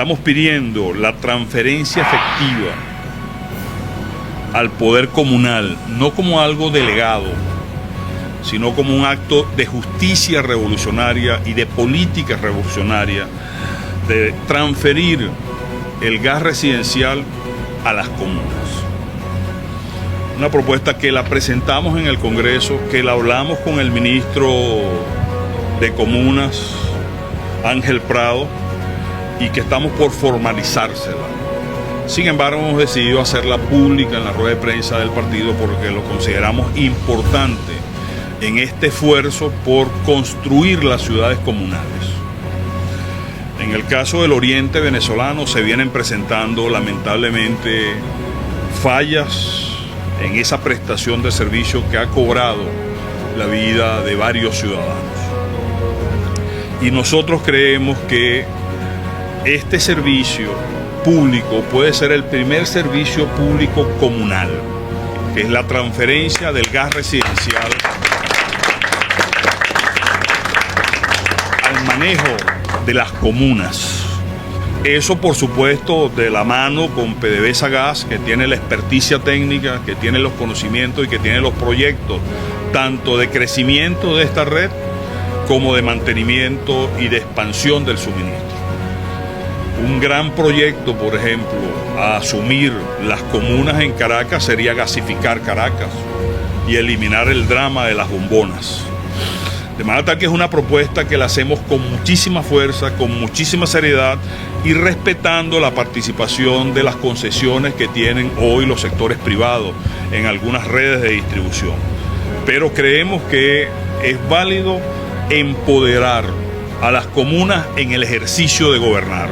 estamos pidiendo la transferencia efectiva al poder comunal, no como algo delegado, sino como un acto de justicia revolucionaria y de política revolucionaria, de transferir el gas residencial a las comunas. Una propuesta que la presentamos en el Congreso, que la hablamos con el ministro de Comunas, Ángel Prado, y que estamos por formalizársela. Sin embargo, hemos decidido hacerla pública en la rueda de prensa del partido porque lo consideramos importante en este esfuerzo por construir las ciudades comunales. En el caso del oriente venezolano se vienen presentando lamentablemente fallas en esa prestación de servicio que ha cobrado la vida de varios ciudadanos. Y nosotros creemos que este servicio público puede ser el primer servicio público comunal, que es la transferencia del gas residencial al manejo de las comunas. Eso, por supuesto, de la mano con PDVSA Gas, que tiene la experticia técnica, que tiene los conocimientos y que tiene los proyectos, tanto de crecimiento de esta red como de mantenimiento y de expansión del suministro. Un gran proyecto, por ejemplo, a asumir las comunas en Caracas sería gasificar Caracas y eliminar el drama de las bombonas. De manera tal que es una propuesta que la hacemos con muchísima fuerza, con muchísima seriedad y respetando la participación de las concesiones que tienen hoy los sectores privados en algunas redes de distribución. Pero creemos que es válido empoderar a las comunas en el ejercicio de gobernar,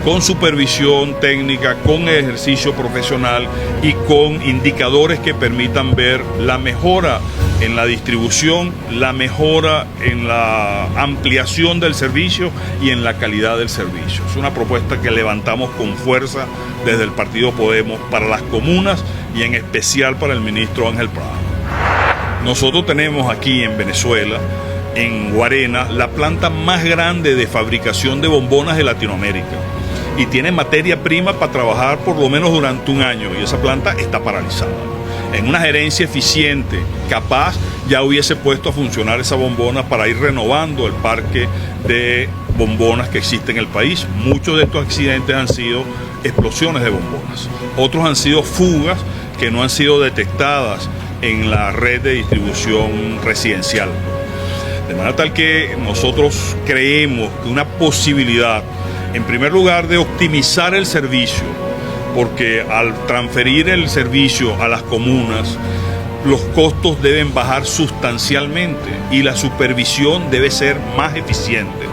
con supervisión técnica, con ejercicio profesional y con indicadores que permitan ver la mejora en la distribución, la mejora en la ampliación del servicio y en la calidad del servicio. Es una propuesta que levantamos con fuerza desde el Partido Podemos para las comunas y en especial para el ministro Ángel Prado. Nosotros tenemos aquí en Venezuela, en Guarena, la planta más grande de fabricación de bombonas de Latinoamérica. Y tiene materia prima para trabajar por lo menos durante un año y esa planta está paralizada. En una gerencia eficiente, capaz, ya hubiese puesto a funcionar esa bombona para ir renovando el parque de bombonas que existe en el país. Muchos de estos accidentes han sido explosiones de bombonas. Otros han sido fugas que no han sido detectadas en la red de distribución residencial. De manera tal que nosotros creemos que una posibilidad, en primer lugar, de optimizar el servicio, porque al transferir el servicio a las comunas, los costos deben bajar sustancialmente y la supervisión debe ser más eficiente.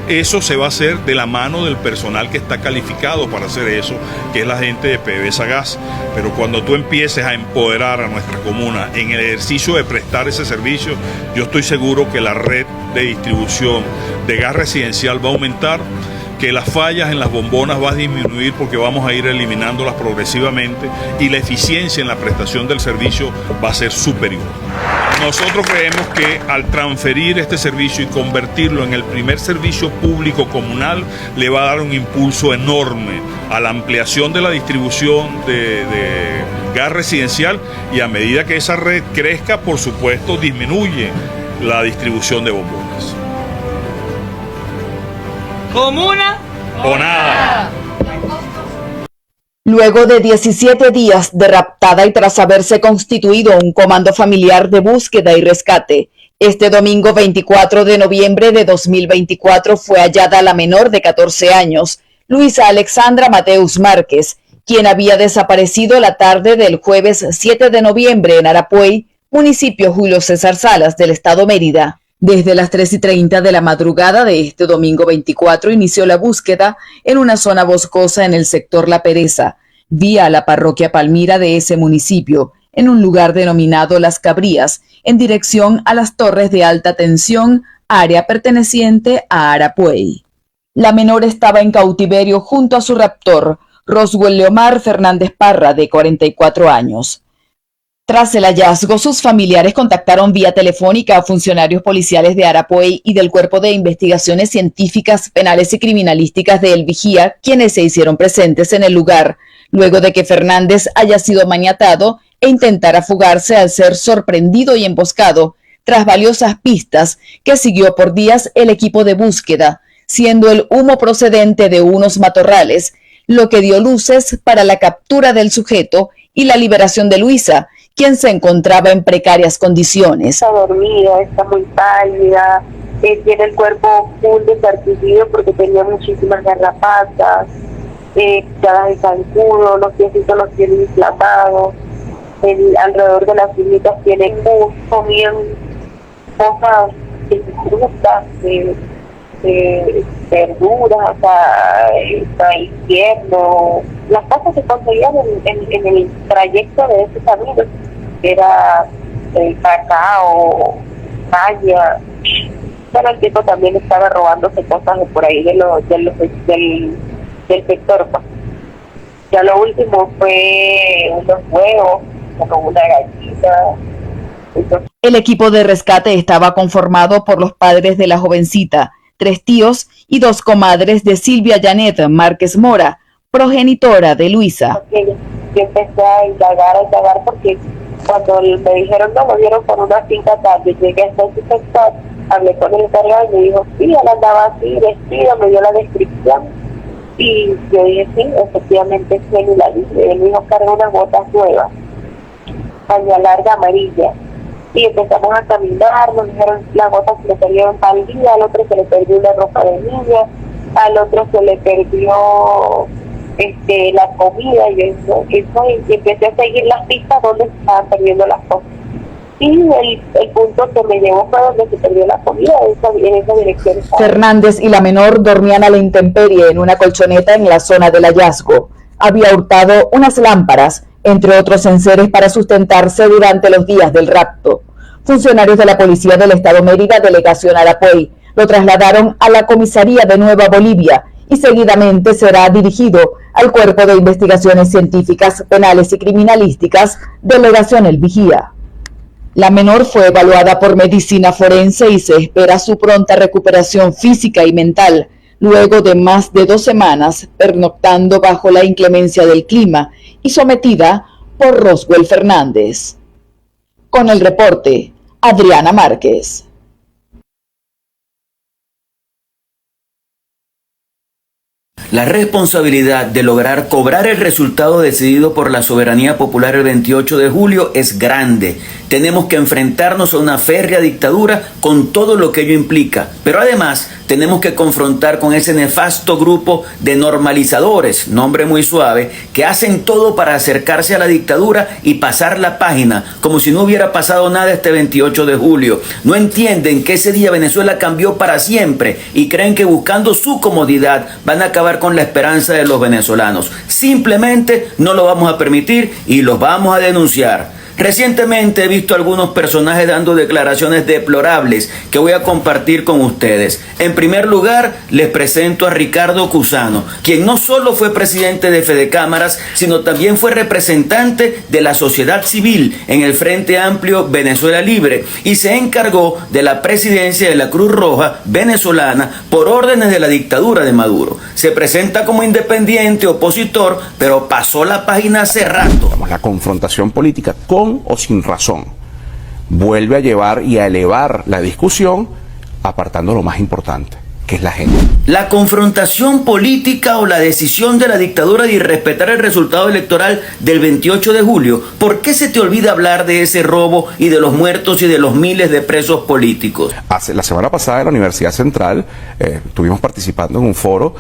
Eso se va a hacer de la mano del personal que está calificado para hacer eso, que es la gente de PDVSA Gas. Pero cuando tú empieces a empoderar a nuestra comuna en el ejercicio de prestar ese servicio, yo estoy seguro que la red de distribución de gas residencial va a aumentar, que las fallas en las bombonas va a disminuir porque vamos a ir eliminándolas progresivamente y la eficiencia en la prestación del servicio va a ser superior. Nosotros creemos que al transferir este servicio y convertirlo en el primer servicio público comunal, le va a dar un impulso enorme a la ampliación de la distribución de gas residencial y a medida que esa red crezca, por supuesto, disminuye la distribución de bombonas. ¿Comuna o nada? Luego de 17 días de raptada y tras haberse constituido un comando familiar de búsqueda y rescate, este domingo 24 de noviembre de 2024 fue hallada la menor de 14 años, Luisa Alexandra Mateus Márquez, quien había desaparecido la tarde del jueves 7 de noviembre en Arapuey, municipio Julio César Salas del estado Mérida. Desde las 3:30 de la madrugada de este domingo 24 inició la búsqueda en una zona boscosa en el sector La Pereza, vía la parroquia Palmira de ese municipio, en un lugar denominado Las Cabrías, en dirección a las torres de alta tensión, área perteneciente a Arapuey. La menor estaba en cautiverio junto a su raptor, Roswell Leomar Fernández Parra, de 44 años. Tras el hallazgo, sus familiares contactaron vía telefónica a funcionarios policiales de Arapuey y del Cuerpo de Investigaciones Científicas, Penales y Criminalísticas de El Vigía, quienes se hicieron presentes en el lugar, luego de que Fernández haya sido maniatado e intentara fugarse al ser sorprendido y emboscado, tras valiosas pistas que siguió por días el equipo de búsqueda, siendo el humo procedente de unos matorrales, lo que dio luces para la captura del sujeto y la liberación de Luisa, quien se encontraba en precarias condiciones. Está dormida, está muy pálida, tiene el cuerpo full desarticulado porque tenía muchísimas garrapatas, picadas de zancudo, los piecitos los tiene inflamados, alrededor de las uñitas tiene pus, comían cosas de frutas, de verduras, o sea, invierno. Las cosas se conseguían en el trayecto de ese camino, que era cacao, calla, pero el tipo también estaba robándose cosas de por ahí del sector. Ya lo último fue unos huevos, como una gallina. El equipo de rescate estaba conformado por los padres de la jovencita, 3 tíos y 2 comadres de Silvia Janet Márquez Mora, progenitora de Luisa. Yo empecé a indagar porque cuando me dijeron no, lo vieron por una finca tarde, llegué hasta ese sector, hablé con el encargado y me dijo, sí, él andaba así, vestido, me dio la descripción y yo dije, sí, efectivamente es célula libre. Él me dijo, carga unas botas nuevas, paña larga amarilla. Y empezamos a caminar, nos dijeron las botas se le perdieron tal día, al otro se le perdió una ropa de niña, al otro se le perdió la comida, y empecé a seguir las pistas donde se estaban perdiendo las cosas. Y el punto que me llevó fue donde se perdió la comida, en esa dirección. Fernández y la menor dormían a la intemperie en una colchoneta en la zona del hallazgo. Había hurtado unas lámparas, entre otros enseres para sustentarse durante los días del rapto. Funcionarios de la Policía del Estado Mérida, Delegación Arapuey, lo trasladaron a la comisaría de Nueva Bolivia y seguidamente será dirigido al Cuerpo de Investigaciones Científicas, Penales y Criminalísticas, Delegación El Vigía. La menor fue evaluada por medicina forense y se espera su pronta recuperación física y mental, luego de más de 2 semanas pernoctando bajo la inclemencia del clima y sometida por Roswell Fernández. Con el reporte, Adriana Márquez. La responsabilidad de lograr cobrar el resultado decidido por la soberanía popular el 28 de julio es grande. Tenemos que enfrentarnos a una férrea dictadura con todo lo que ello implica, pero además tenemos que confrontar con ese nefasto grupo de normalizadores, nombre muy suave, que hacen todo para acercarse a la dictadura y pasar la página, como si no hubiera pasado nada este 28 de julio. No entienden que ese día Venezuela cambió para siempre y creen que buscando su comodidad van a acabar con la esperanza de los venezolanos. Simplemente no lo vamos a permitir y los vamos a denunciar. Recientemente he visto algunos personajes dando declaraciones deplorables que voy a compartir con ustedes. En primer lugar, les presento a Ricardo Cusano, quien no solo fue presidente de Fedecámaras, sino también fue representante de la sociedad civil en el Frente Amplio Venezuela Libre y se encargó de la presidencia de la Cruz Roja venezolana por órdenes de la dictadura de Maduro. Se presenta como independiente, opositor, pero pasó la página hace rato. La confrontación política con o sin razón vuelve a llevar y a elevar la discusión apartando lo más importante, que es la gente. La confrontación política o la decisión de la dictadura de irrespetar el resultado electoral del 28 de julio. ¿Por qué se te olvida hablar de ese robo y de los muertos y de los miles de presos políticos? La semana pasada en la Universidad Central estuvimos participando en un foro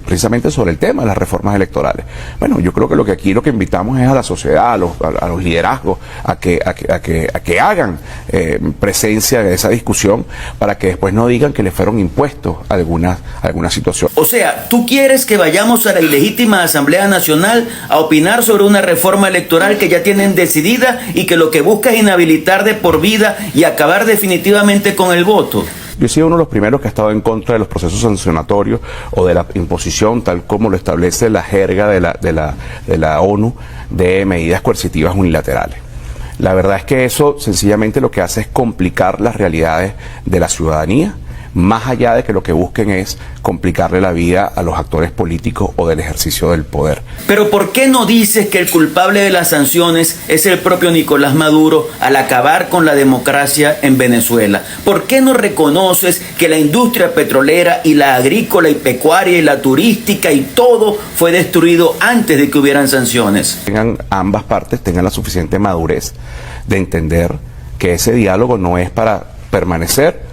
precisamente sobre el tema de las reformas electorales. Bueno, yo creo que lo que invitamos es a la sociedad, a los liderazgos, a que hagan presencia de esa discusión para que después no digan que le fueron impuestos alguna situación. O sea, ¿tú quieres que vayamos a la ilegítima Asamblea Nacional a opinar sobre una reforma electoral que ya tienen decidida y que lo que busca es inhabilitar de por vida y acabar definitivamente con el voto? Yo he sido uno de los primeros que ha estado en contra de los procesos sancionatorios o de la imposición, tal como lo establece la jerga de la ONU, de medidas coercitivas unilaterales. La verdad es que eso sencillamente lo que hace es complicar las realidades de la ciudadanía, más allá de que lo que busquen es complicarle la vida a los actores políticos o del ejercicio del poder. Pero ¿por qué no dices que el culpable de las sanciones es el propio Nicolás Maduro al acabar con la democracia en Venezuela? ¿Por qué no reconoces que la industria petrolera y la agrícola y pecuaria y la turística y todo fue destruido antes de que hubieran sanciones? Ambas partes tengan la suficiente madurez de entender que ese diálogo no es para permanecer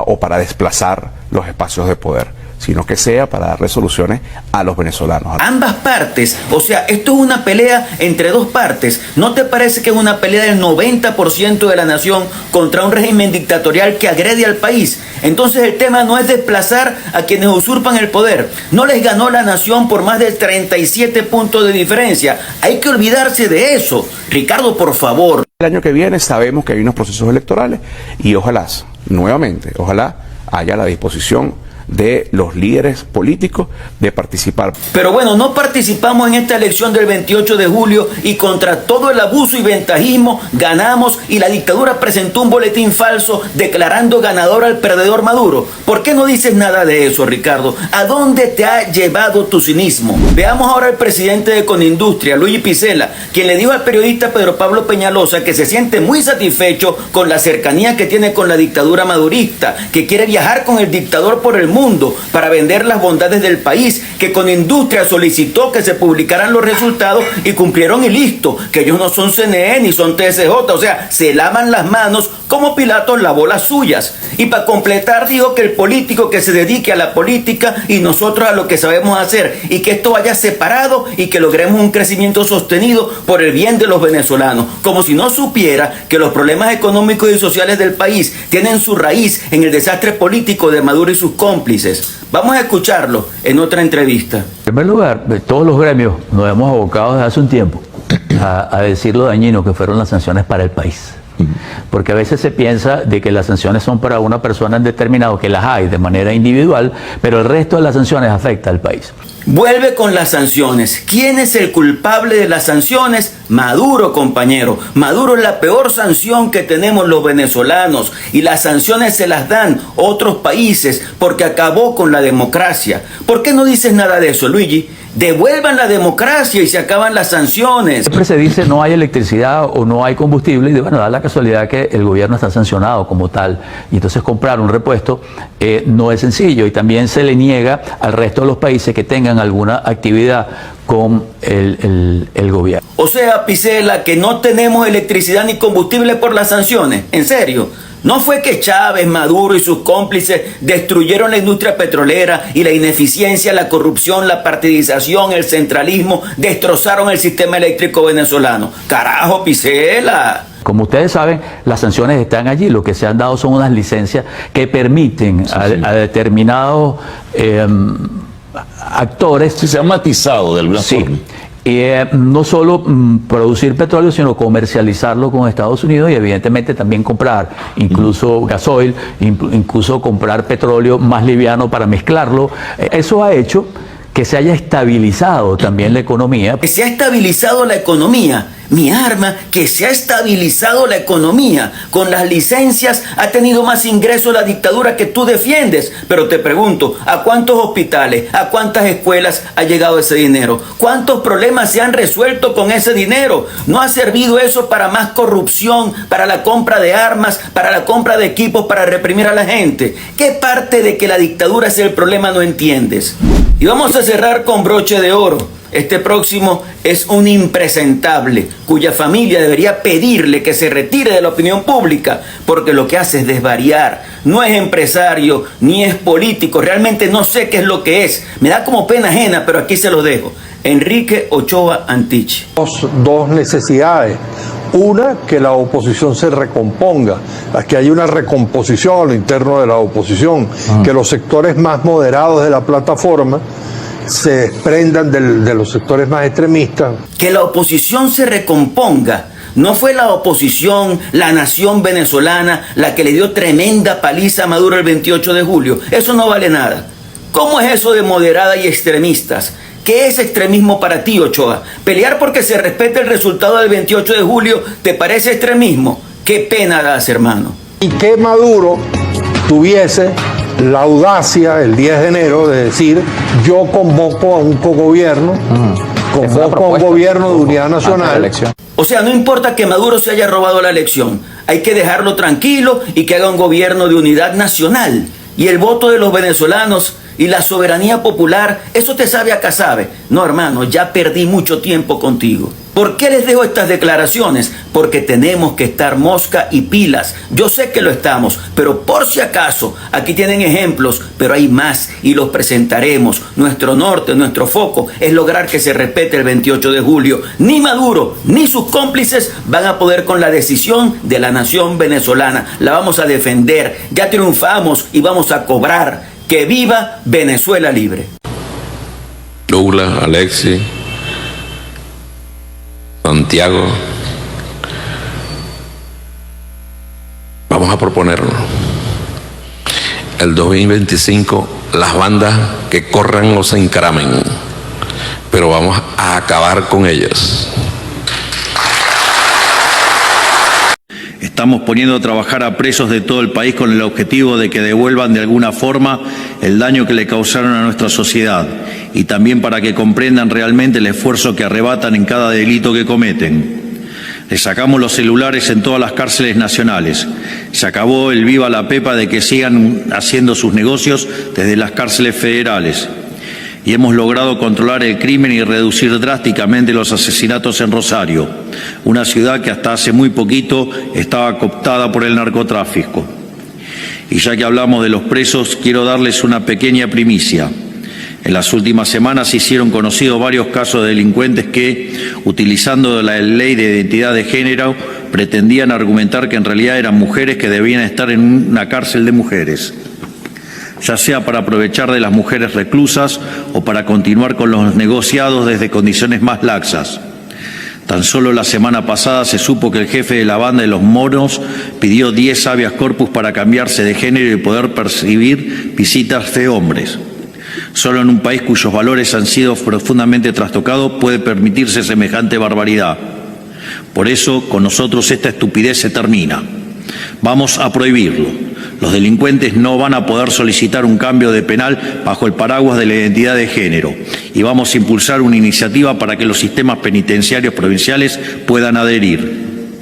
o para desplazar los espacios de poder, sino que sea para dar resoluciones a los venezolanos. Ambas partes, o sea, esto es una pelea entre dos partes. ¿No te parece que es una pelea del 90% de la nación contra un régimen dictatorial que agrede al país? Entonces el tema no es desplazar a quienes usurpan el poder. No les ganó la nación por más de 37 puntos de diferencia. Hay que olvidarse de eso. Ricardo, por favor. El año que viene sabemos que hay unos procesos electorales y ojalá haya la disposición de los líderes políticos de participar. Pero bueno, no participamos en esta elección del 28 de julio y contra todo el abuso y ventajismo ganamos y la dictadura presentó un boletín falso declarando ganador al perdedor Maduro. ¿Por qué no dices nada de eso, Ricardo? ¿A dónde te ha llevado tu cinismo? Veamos ahora al presidente de Conindustria, Luigi Picella, quien le dijo al periodista Pedro Pablo Peñalosa que se siente muy satisfecho con la cercanía que tiene con la dictadura madurista, que quiere viajar con el dictador por el mundo para vender las bondades del país, que Conindustria solicitó que se publicaran los resultados y cumplieron y listo, que ellos no son CNE ni son TSJ, o sea, se lavan las manos como Pilato lavó las suyas. Y para completar dijo que el político que se dedique a la política y nosotros a lo que sabemos hacer, y que esto vaya separado y que logremos un crecimiento sostenido por el bien de los venezolanos, como si no supiera que los problemas económicos y sociales del país tienen su raíz en el desastre político de Maduro y sus cómplices. Vamos a escucharlo en otra entrevista. En primer lugar, todos los gremios nos hemos abocado desde hace un tiempo a decir lo dañino que fueron las sanciones para el país. Porque a veces se piensa de que las sanciones son para una persona en determinado, que las hay de manera individual, pero el resto de las sanciones afecta al país. Vuelve con las sanciones. ¿Quién es el culpable de las sanciones? Maduro, compañero. Maduro es la peor sanción que tenemos los venezolanos y las sanciones se las dan otros países porque acabó con la democracia. ¿Por qué no dices nada de eso, Luigi? Devuelvan la democracia y se acaban las sanciones. Siempre se dice no hay electricidad o no hay combustible y bueno, da la casualidad que el gobierno está sancionado como tal y entonces comprar un repuesto no es sencillo y también se le niega al resto de los países que tengan alguna actividad con el gobierno. O sea, Picella, que no tenemos electricidad ni combustible por las sanciones. ¿En serio? ¿No fue que Chávez, Maduro y sus cómplices destruyeron la industria petrolera y la ineficiencia, la corrupción, la partidización, el centralismo, destrozaron el sistema eléctrico venezolano? ¡Carajo, Picella! Como ustedes saben, las sanciones están allí. Lo que se han dado son unas licencias que permiten a determinados actores... Sí, se ha matizado de alguna forma. No solo producir petróleo, sino comercializarlo con Estados Unidos y evidentemente también comprar incluso gasoil, incluso comprar petróleo más liviano para mezclarlo. Eso ha hecho que se haya estabilizado también la economía. Que se ha estabilizado la economía. Mi arma, que se ha estabilizado la economía. Con las licencias ha tenido más ingresos la dictadura que tú defiendes. Pero te pregunto, ¿a cuántos hospitales, a cuántas escuelas ha llegado ese dinero? ¿Cuántos problemas se han resuelto con ese dinero? ¿No ha servido eso para más corrupción, para la compra de armas, para la compra de equipos para reprimir a la gente? ¿Qué parte de que la dictadura es el problema no entiendes? Y vamos a cerrar con broche de oro. Este próximo es un impresentable cuya familia debería pedirle que se retire de la opinión pública porque lo que hace es desvariar. No es empresario ni es político, realmente no sé qué es lo que es. Me da como pena ajena, pero aquí se los dejo. Enrique Ochoa Antich. Dos necesidades. Una, que la oposición se recomponga, que haya una recomposición a lo interno de la oposición, que los sectores más moderados de la plataforma se desprendan de los sectores más extremistas. Que la oposición se recomponga. No fue la oposición, la nación venezolana, la que le dio tremenda paliza a Maduro el 28 de julio. Eso no vale nada. ¿Cómo es eso de moderada y extremistas? ¿Qué es extremismo para ti, Ochoa? ¿Pelear porque se respete el resultado del 28 de julio te parece extremismo? ¡Qué pena das, hermano! Y que Maduro tuviese la audacia el 10 de enero de decir: yo convoco a un cogobierno, convoco a un gobierno de unidad nacional. O sea, no importa que Maduro se haya robado la elección, hay que dejarlo tranquilo y que haga un gobierno de unidad nacional. Y el voto de los venezolanos y la soberanía popular, eso te sabe a casabe. No, hermano, ya perdí mucho tiempo contigo. ¿Por qué les dejo estas declaraciones? Porque tenemos que estar mosca y pilas. Yo sé que lo estamos, pero por si acaso, aquí tienen ejemplos, pero hay más y los presentaremos. Nuestro norte, nuestro foco es lograr que se respete el 28 de julio. Ni Maduro ni sus cómplices van a poder con la decisión de la nación venezolana. La vamos a defender. Ya triunfamos y vamos a cobrar. ¡Que viva Venezuela libre! Douglas, Alexis, Santiago, vamos a proponernos el 2025 las bandas que corran o se encaramen, pero vamos a acabar con ellas. Estamos poniendo a trabajar a presos de todo el país con el objetivo de que devuelvan de alguna forma el daño que le causaron a nuestra sociedad y también para que comprendan realmente el esfuerzo que arrebatan en cada delito que cometen. Les sacamos los celulares en todas las cárceles nacionales. Se acabó el viva la pepa de que sigan haciendo sus negocios desde las cárceles federales. Y hemos logrado controlar el crimen y reducir drásticamente los asesinatos en Rosario, una ciudad que hasta hace muy poquito estaba cooptada por el narcotráfico. Y ya que hablamos de los presos, quiero darles una pequeña primicia. En las últimas semanas se hicieron conocidos varios casos de delincuentes que, utilizando la ley de identidad de género, pretendían argumentar que en realidad eran mujeres que debían estar en una cárcel de mujeres, ya sea para aprovechar de las mujeres reclusas o para continuar con los negociados desde condiciones más laxas. Tan solo la semana pasada se supo que el jefe de la banda de los moros pidió 10 habeas corpus para cambiarse de género y poder percibir visitas de hombres. Solo en un país cuyos valores han sido profundamente trastocados puede permitirse semejante barbaridad. Por eso, con nosotros esta estupidez se termina. Vamos a prohibirlo. Los delincuentes no van a poder solicitar un cambio de penal bajo el paraguas de la identidad de género y vamos a impulsar una iniciativa para que los sistemas penitenciarios provinciales puedan adherir.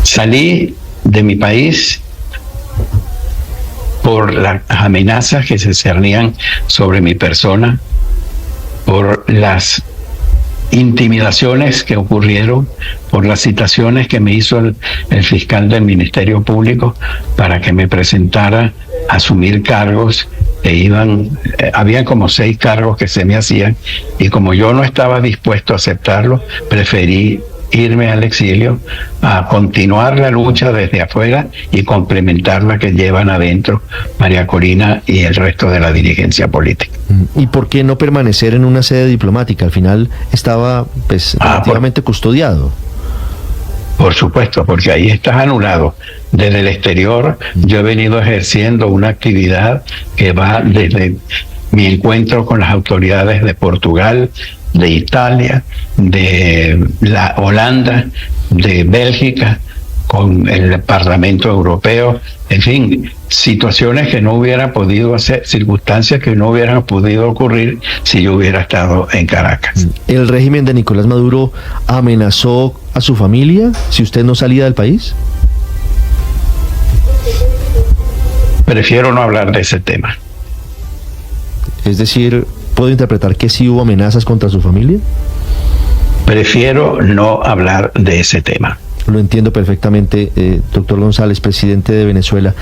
Salí de mi país por las amenazas que se cernían sobre mi persona, por las intimidaciones que ocurrieron, por las citaciones que me hizo el fiscal del Ministerio Público para que me presentara a asumir cargos que había como 6 cargos que se me hacían, y como yo no estaba dispuesto a aceptarlo, preferí irme al exilio a continuar la lucha desde afuera y complementar la que llevan adentro María Corina y el resto de la dirigencia política. ¿Y por qué no permanecer en una sede diplomática? Al final estaba relativamente custodiado. Por supuesto, porque ahí estás anulado. Desde el exterior yo he venido ejerciendo una actividad que va desde mi encuentro con las autoridades de Portugal, de Italia, de la Holanda, de Bélgica, con el Parlamento Europeo, en fin, situaciones que no hubieran podido hacer, circunstancias que no hubieran podido ocurrir si yo hubiera estado en Caracas. ¿El régimen de Nicolás Maduro amenazó a su familia si usted no salía del país? Prefiero no hablar de ese tema. Es decir, ¿puedo interpretar que sí hubo amenazas contra su familia? Prefiero no hablar de ese tema. Lo entiendo perfectamente, doctor González, presidente de Venezuela.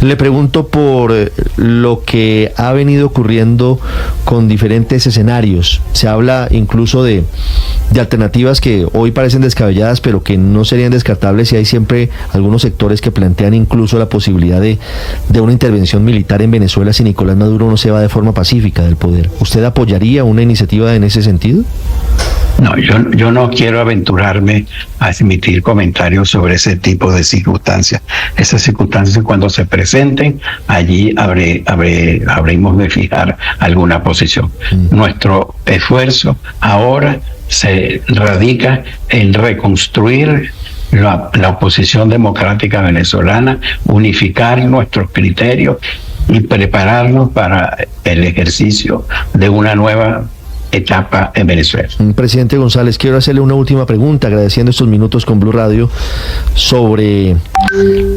Le pregunto por lo que ha venido ocurriendo con diferentes escenarios. Se habla incluso de alternativas que hoy parecen descabelladas, pero que no serían descartables, y hay siempre algunos sectores que plantean incluso la posibilidad de una intervención militar en Venezuela si Nicolás Maduro no se va de forma pacífica del poder. ¿Usted apoyaría una iniciativa en ese sentido? No, yo no quiero aventurarme a emitir comentarios sobre ese tipo de circunstancias. Esas circunstancias, cuando se presenten, allí habremos de fijar alguna posición. Nuestro esfuerzo ahora se radica en reconstruir la oposición democrática venezolana, unificar nuestros criterios y prepararnos para el ejercicio de una nueva etapa en Venezuela. Presidente González, quiero hacerle una última pregunta, agradeciendo estos minutos con Blue Radio, sobre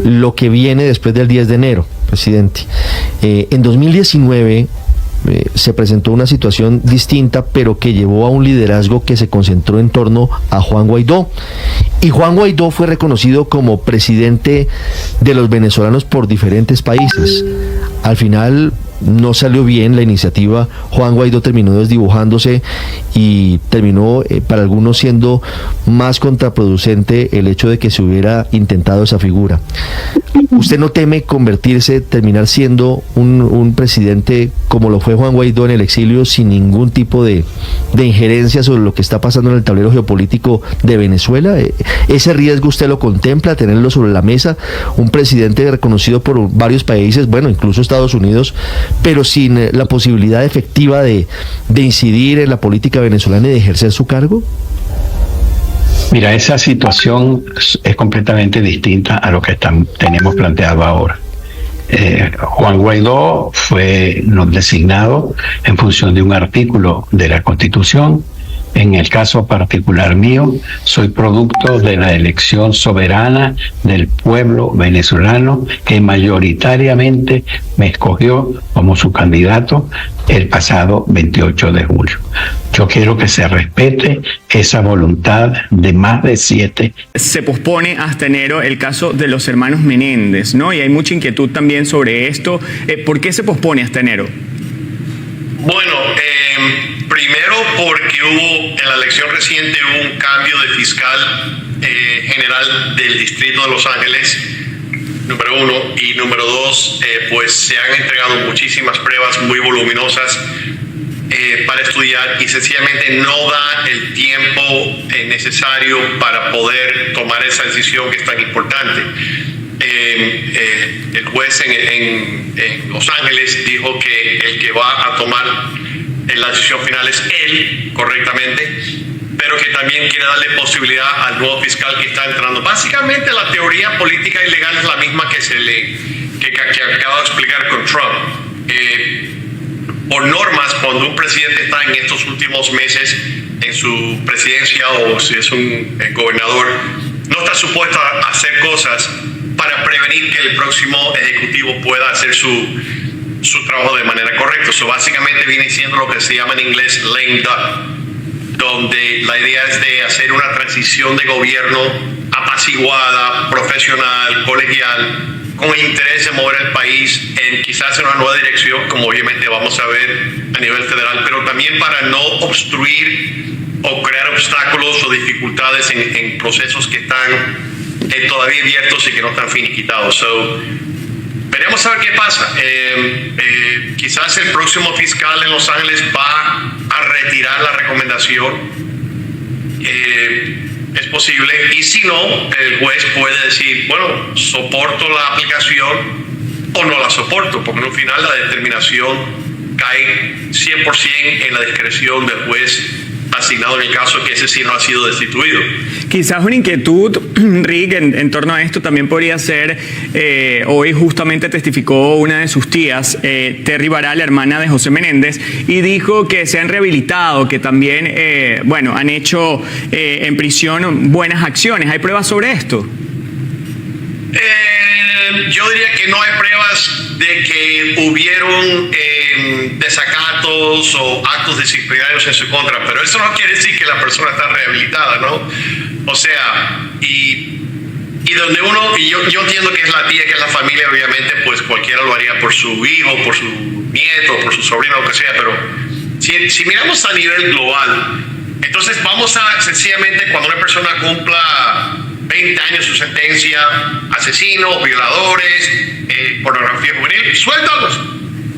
lo que viene después del 10 de enero, presidente. En 2019 se presentó una situación distinta, pero que llevó a un liderazgo que se concentró en torno a Juan Guaidó. Y Juan Guaidó fue reconocido como presidente de los venezolanos por diferentes países. Al final no salió bien la iniciativa. Juan Guaidó terminó desdibujándose y terminó para algunos siendo más contraproducente el hecho de que se hubiera intentado esa figura. ¿Usted no teme terminar siendo un presidente como lo fue Juan Guaidó en el exilio, sin ningún tipo de injerencia sobre lo que está pasando en el tablero geopolítico de Venezuela? ¿Ese riesgo usted lo contempla, tenerlo sobre la mesa? Un presidente reconocido por varios países, bueno, incluso Estados Unidos, pero sin la posibilidad efectiva de incidir en la política venezolana y de ejercer su cargo. Mira, esa situación es completamente distinta a lo que tenemos planteado ahora. Juan Guaidó fue designado en función de un artículo de la Constitución. En el caso particular mío, soy producto de la elección soberana del pueblo venezolano, que mayoritariamente me escogió como su candidato el pasado 28 de julio. Yo quiero que se respete esa voluntad de más de 7. Se pospone hasta enero el caso de los hermanos Menéndez, ¿no? Y hay mucha inquietud también sobre esto. ¿Por qué se pospone hasta enero? Bueno, primero porque en la elección reciente hubo un cambio de fiscal general del Distrito de Los Ángeles, número uno, y número dos, pues se han entregado muchísimas pruebas muy voluminosas para estudiar y sencillamente no da el tiempo necesario para poder tomar esa decisión que es tan importante. El juez en Los Ángeles dijo que el que va a tomar la decisión final es él, correctamente, pero que también quiere darle posibilidad al nuevo fiscal que está entrando. Básicamente la teoría política y legal es la misma que acabo de explicar con Trump. Por normas, cuando un presidente está en estos últimos meses en su presidencia, o si es un gobernador, no está supuesto a hacer cosas para prevenir que el próximo ejecutivo pueda hacer su trabajo de manera correcta. So, básicamente viene siendo lo que se llama en inglés lame duck, donde la idea es de hacer una transición de gobierno apaciguada, profesional, colegial, con el interés de mover el país en quizás en una nueva dirección, como obviamente vamos a ver a nivel federal, pero también para no obstruir o crear obstáculos o dificultades en procesos que están todavía abiertos y que no están finiquitados. So, veremos a ver qué pasa. Quizás el próximo fiscal en Los Ángeles va a retirar la recomendación. Es posible. Y si no, el juez puede decir, bueno, soporto la aplicación o no la soporto, porque al final la determinación cae 100% en la discreción del juez asignado en el caso que ese sí no ha sido destituido. Quizás una inquietud, Rick, en torno a esto también podría ser, hoy justamente testificó una de sus tías, Terry Bará, la hermana de José Menéndez, y dijo que se han rehabilitado, que también, han hecho en prisión buenas acciones. ¿Hay pruebas sobre esto? Yo diría que no hay pruebas de que hubieron desacatos o actos disciplinarios en su contra, pero eso no quiere decir que la persona está rehabilitada, ¿no? O sea, y donde uno, y yo entiendo que es la tía, que es la familia, obviamente, pues cualquiera lo haría por su hijo, por su nieto, por su sobrino, lo que sea, pero si miramos a nivel global, entonces vamos a sencillamente, cuando una persona cumpla 20 años su sentencia, asesinos, violadores, pornografía juvenil, suéltalos.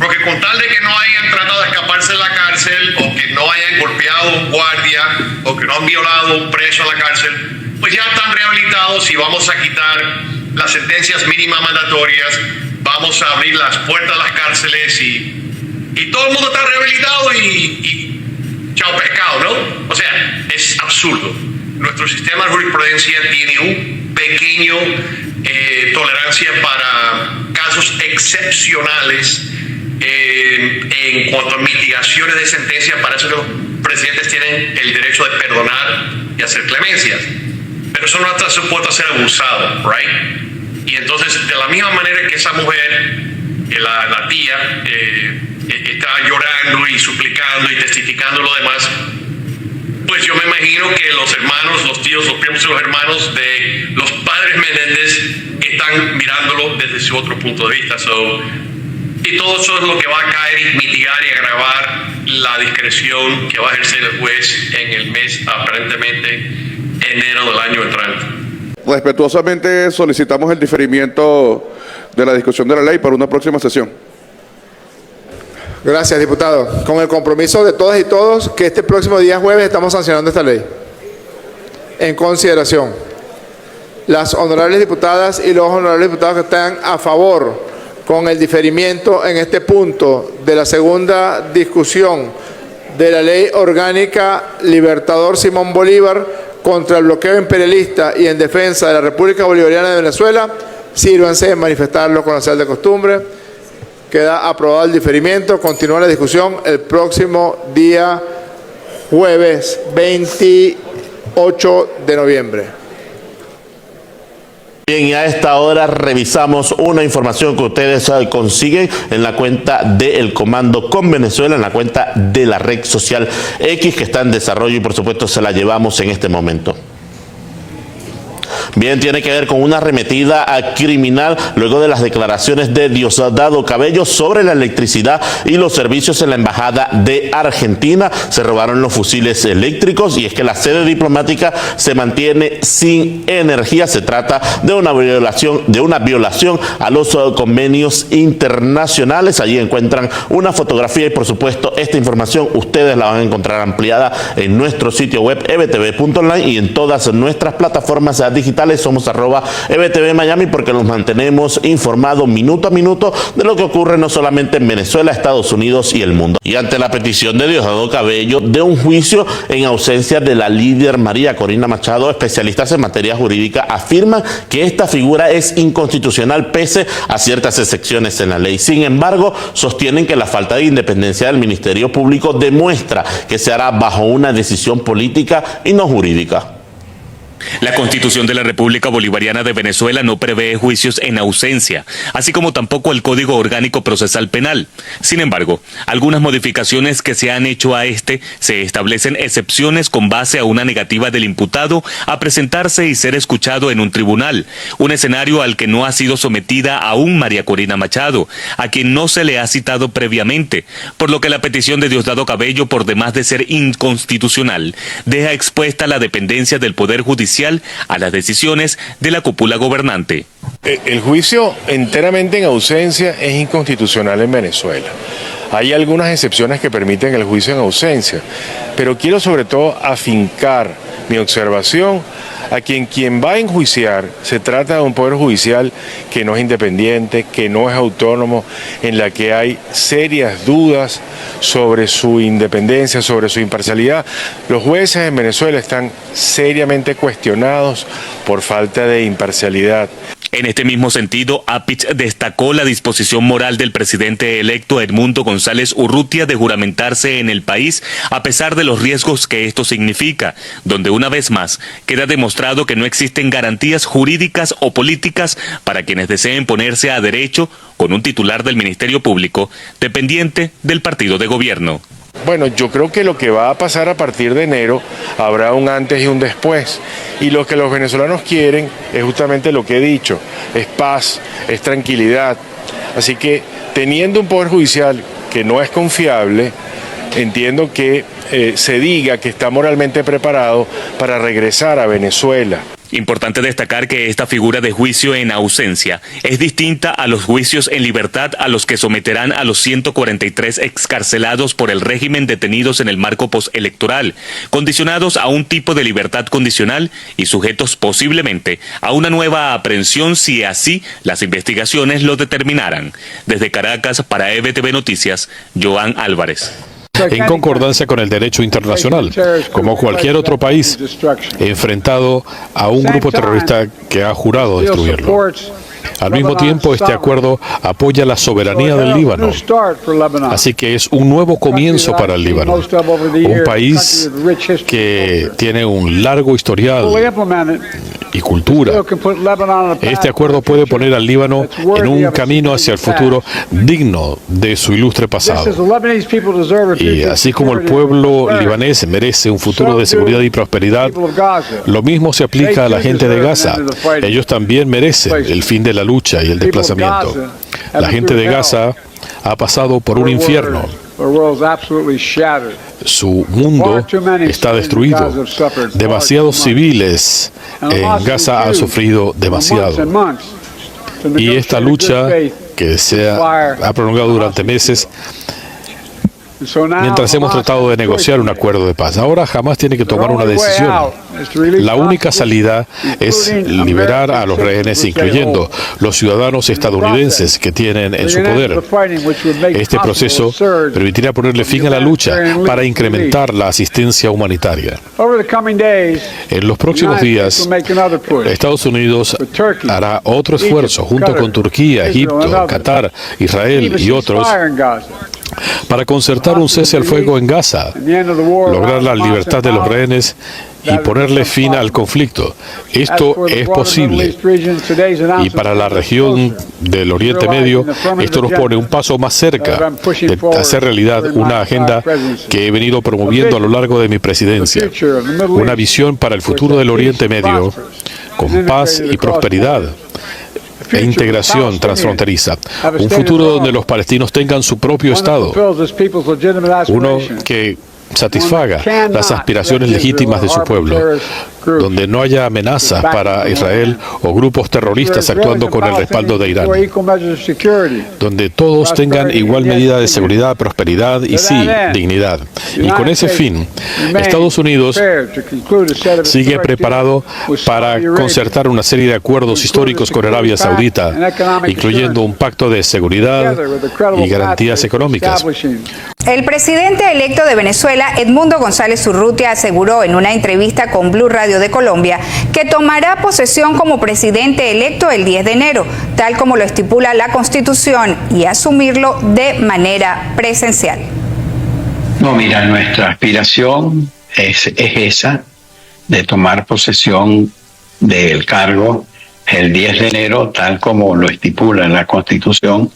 Porque con tal de que no hayan tratado de escaparse de la cárcel, o que no hayan golpeado a un guardia, o que no han violado a un preso en la cárcel, pues ya están rehabilitados y vamos a quitar las sentencias mínimas mandatorias, vamos a abrir las puertas de las cárceles y todo el mundo está rehabilitado y chao pescado, ¿no? O sea, es absurdo. Nuestro sistema de jurisprudencia tiene un pequeño tolerancia para casos excepcionales en cuanto a mitigaciones de sentencia. Para eso los presidentes tienen el derecho de perdonar y hacer clemencias, pero eso no está supuesto a ser abusado, right? Y entonces, de la misma manera que esa mujer, la tía, está llorando y suplicando y testificando lo demás, pues yo me imagino que los hermanos, los tíos, los primos y los hermanos de los padres Menéndez están mirándolo desde su otro punto de vista. Y todo eso es lo que va a caer y mitigar y agravar la discreción que va a ejercer el juez en el mes, aparentemente, enero del año entrante. Respetuosamente solicitamos el diferimiento de la discusión de la ley para una próxima sesión. Gracias, diputado. Con el compromiso de todas y todos que este próximo día jueves estamos sancionando esta ley. En consideración, las honorables diputadas y los honorables diputados que están a favor con el diferimiento en este punto de la segunda discusión de la Ley Orgánica Libertador Simón Bolívar contra el bloqueo imperialista y en defensa de la República Bolivariana de Venezuela, sírvanse en manifestarlo con la señal de costumbre. Queda aprobado el diferimiento. Continúa la discusión el próximo día jueves 28 de noviembre. Bien, y a esta hora revisamos una información que ustedes consiguen en la cuenta del Comando con Venezuela, en la cuenta de la red social X, que está en desarrollo y por supuesto se la llevamos en este momento. Bien, tiene que ver con una arremetida criminal luego de las declaraciones de Diosdado Cabello sobre la electricidad y los servicios en la Embajada de Argentina. Se robaron los fusiles eléctricos y es que la sede diplomática se mantiene sin energía. Se trata de una violación a los convenios internacionales. Allí encuentran una fotografía y por supuesto esta información ustedes la van a encontrar ampliada en nuestro sitio web ebtv.online y en todas nuestras plataformas digitales. Somos @EBTV Miami porque nos mantenemos informados minuto a minuto de lo que ocurre no solamente en Venezuela, Estados Unidos y el mundo. Y ante la petición de Diosdado Cabello de un juicio en ausencia de la líder María Corina Machado, especialistas en materia jurídica afirman que esta figura es inconstitucional pese a ciertas excepciones en la ley. Sin embargo, sostienen que la falta de independencia del Ministerio Público demuestra que se hará bajo una decisión política y no jurídica. La Constitución de la República Bolivariana de Venezuela no prevé juicios en ausencia, así como tampoco el Código Orgánico Procesal Penal. Sin embargo, algunas modificaciones que se han hecho a se establecen excepciones con base a una negativa del imputado a presentarse y ser escuchado en un tribunal, un escenario al que no ha sido sometida aún María Corina Machado, a quien no se le ha citado previamente, por lo que la petición de Diosdado Cabello, por demás de ser inconstitucional, deja expuesta la dependencia del Poder Judicial a las decisiones de la cúpula gobernante. El juicio enteramente en ausencia es inconstitucional en Venezuela. Hay algunas excepciones que permiten el juicio en ausencia, pero quiero sobre todo afincar mi observación a quien va a enjuiciar se trata de un poder judicial que no es independiente, que no es autónomo, en la que hay serias dudas sobre su independencia, sobre su imparcialidad. Los jueces en Venezuela están seriamente cuestionados por falta de imparcialidad. En este mismo sentido, Apich destacó la disposición moral del presidente electo Edmundo González Urrutia de juramentarse en el país a pesar de los riesgos que esto significa, donde una vez más queda demostrado que no existen garantías jurídicas o políticas para quienes deseen ponerse a derecho con un titular del Ministerio Público dependiente del partido de gobierno. Bueno, yo creo que lo que va a pasar a partir de enero habrá un antes y un después. Y lo que los venezolanos quieren es justamente lo que he dicho, es paz, es tranquilidad. Así que teniendo un poder judicial que no es confiable, entiendo que se diga que está moralmente preparado para regresar a Venezuela. Importante destacar que esta figura de juicio en ausencia es distinta a los juicios en libertad a los que someterán a los 143 excarcelados por el régimen detenidos en el marco postelectoral, condicionados a un tipo de libertad condicional y sujetos posiblemente a una nueva aprehensión si así las investigaciones lo determinaran. Desde Caracas, para EBTV Noticias, Joan Álvarez. En concordancia con el derecho internacional, como cualquier otro país enfrentado a un grupo terrorista que ha jurado destruirlo. Al mismo tiempo, este acuerdo apoya la soberanía del Líbano, así que es un nuevo comienzo para el Líbano, un país que tiene un largo historial y cultura. Este acuerdo puede poner al Líbano en un camino hacia el futuro digno de su ilustre pasado. Y así como el pueblo libanés merece un futuro de seguridad y prosperidad, lo mismo se aplica a la gente de Gaza. Ellos también merecen el fin de la lucha y el desplazamiento. La gente de Gaza ha pasado por un infierno. Su mundo está destruido. Demasiados civiles en Gaza han sufrido demasiado. Y esta lucha que se ha prolongado durante meses, mientras hemos tratado de negociar un acuerdo de paz. Ahora Hamás tiene que tomar una decisión. La única salida es liberar a los rehenes, incluyendo los ciudadanos estadounidenses que tienen en su poder. Este proceso permitirá ponerle fin a la lucha para incrementar la asistencia humanitaria. En los próximos días, Estados Unidos hará otro esfuerzo junto con Turquía, Egipto, Qatar, Israel y otros para concertar un cese al fuego en Gaza, lograr la libertad de los rehenes y ponerle fin al conflicto. Esto es posible. Y para la región del Oriente Medio, esto nos pone un paso más cerca de hacer realidad una agenda que he venido promoviendo a lo largo de mi presidencia. Una visión para el futuro del Oriente Medio, con paz y prosperidad e integración transfronteriza. Un futuro donde los palestinos tengan su propio Estado. Uno que satisfaga las aspiraciones legítimas de su pueblo, donde no haya amenazas para Israel o grupos terroristas actuando con el respaldo de Irán, donde todos tengan igual medida de seguridad, prosperidad y sí, dignidad. Y con ese fin, Estados Unidos sigue preparado para concertar una serie de acuerdos históricos con Arabia Saudita, incluyendo un pacto de seguridad y garantías económicas. El presidente electo de Venezuela, Edmundo González Urrutia, aseguró en una entrevista con Blue Radio de Colombia que tomará posesión como presidente electo el 10 de enero, tal como lo estipula la Constitución, y asumirlo de manera presencial. No, mira, nuestra aspiración es esa, de tomar posesión del cargo el 10 de enero, tal como lo estipula la Constitución,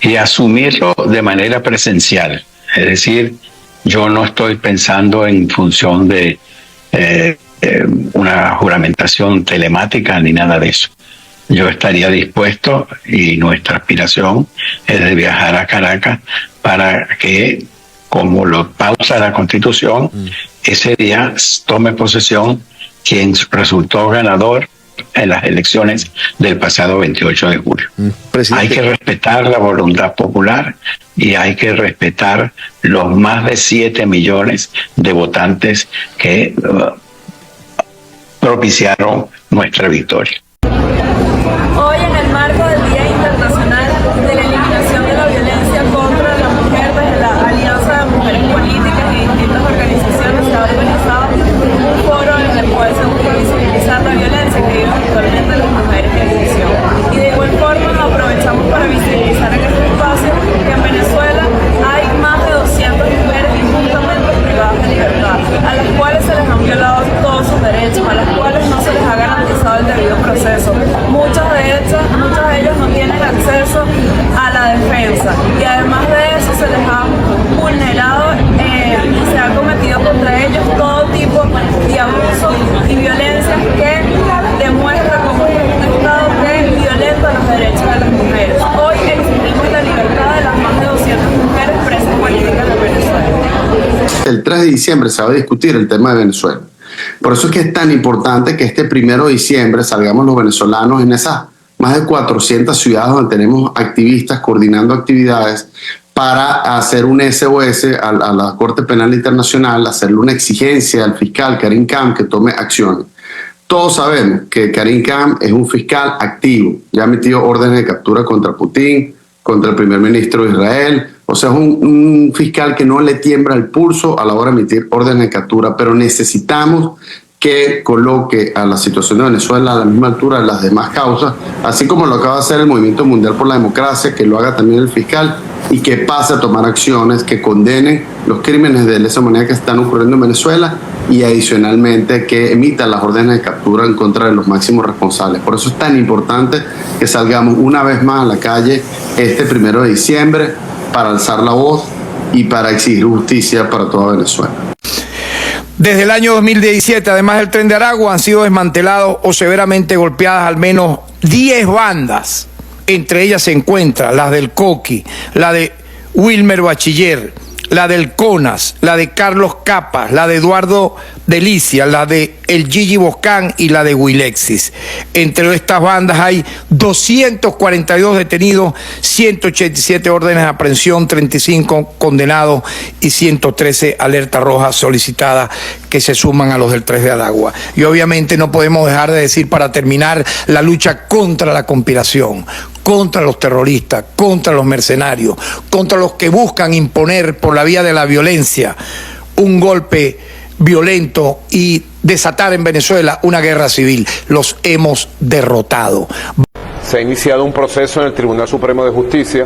y asumirlo de manera presencial. Es decir, yo no estoy pensando en función de una juramentación telemática ni nada de eso. Yo estaría dispuesto, y nuestra aspiración es de viajar a Caracas para que, como lo pausa la Constitución, ese día tome posesión quien resultó ganador en las elecciones del pasado 28 de julio. Hay que respetar la voluntad popular y hay que respetar los más de 7 millones de votantes que propiciaron nuestra victoria. Hoy, en el marco del Día Internacional de la Eliminación de la Violencia contra la Mujer, desde la Alianza de Mujeres Políticas y distintas organizaciones se ha organizado un foro en el cual se busca visibilizar la violencia que viven actualmente las mujeres en prisión. Y de igual forma aprovechamos para visibilizar en este espacio que en Venezuela hay más de 200 mujeres injustamente privadas de libertad, a las cuales se les han violado todos sus derechos, a las cuales no se les ha garantizado el debido proceso. Muchas de ellas no tienen acceso a la defensa, y además de eso se les ha vulnerado y se ha cometido contra ellos todo tipo de abusos y violencias que demuestra como un Estado que violenta los derechos de las mujeres. Hoy exigimos la libertad de las más de 200 mujeres presas políticas de Venezuela. El 3 de diciembre se va a discutir el tema de Venezuela. Por eso es que es tan importante que este 1 de diciembre salgamos los venezolanos en esas más de 400 ciudades donde tenemos activistas coordinando actividades para hacer un SOS a la Corte Penal Internacional, hacerle una exigencia al fiscal Karim Khan que tome acciones. Todos sabemos que Karim Khan es un fiscal activo, ya ha emitido órdenes de captura contra Putin, contra el primer ministro de Israel, o sea, es un fiscal que no le tiembla el pulso a la hora de emitir órdenes de captura, pero necesitamos que coloque a la situación de Venezuela a la misma altura de las demás causas, así como lo acaba de hacer el Movimiento Mundial por la Democracia, que lo haga también el fiscal y que pase a tomar acciones que condenen los crímenes de lesa humanidad que están ocurriendo en Venezuela y adicionalmente que emita las órdenes de captura en contra de los máximos responsables. Por eso es tan importante que salgamos una vez más a la calle este 1 de diciembre para alzar la voz y para exigir justicia para toda Venezuela. Desde el año 2017, además del Tren de Aragua, han sido desmantelados o severamente golpeadas al menos 10 bandas. Entre ellas se encuentran las del Coqui, la de Wilmer Bachiller, la del Conas, la de Carlos Capas, la de Eduardo Delicia, la de el Gigi Boscán y la de Wilexis. Entre estas bandas hay 242 detenidos, 187 órdenes de aprehensión, 35 condenados y 113 alertas rojas solicitadas que se suman a los del 3 de Aragua. Y obviamente no podemos dejar de decir, para terminar, la lucha contra la conspiración, contra los terroristas, contra los mercenarios, contra los que buscan imponer por la vía de la violencia un golpe violento y desatar en Venezuela una guerra civil. Los hemos derrotado. Se ha iniciado un proceso en el Tribunal Supremo de Justicia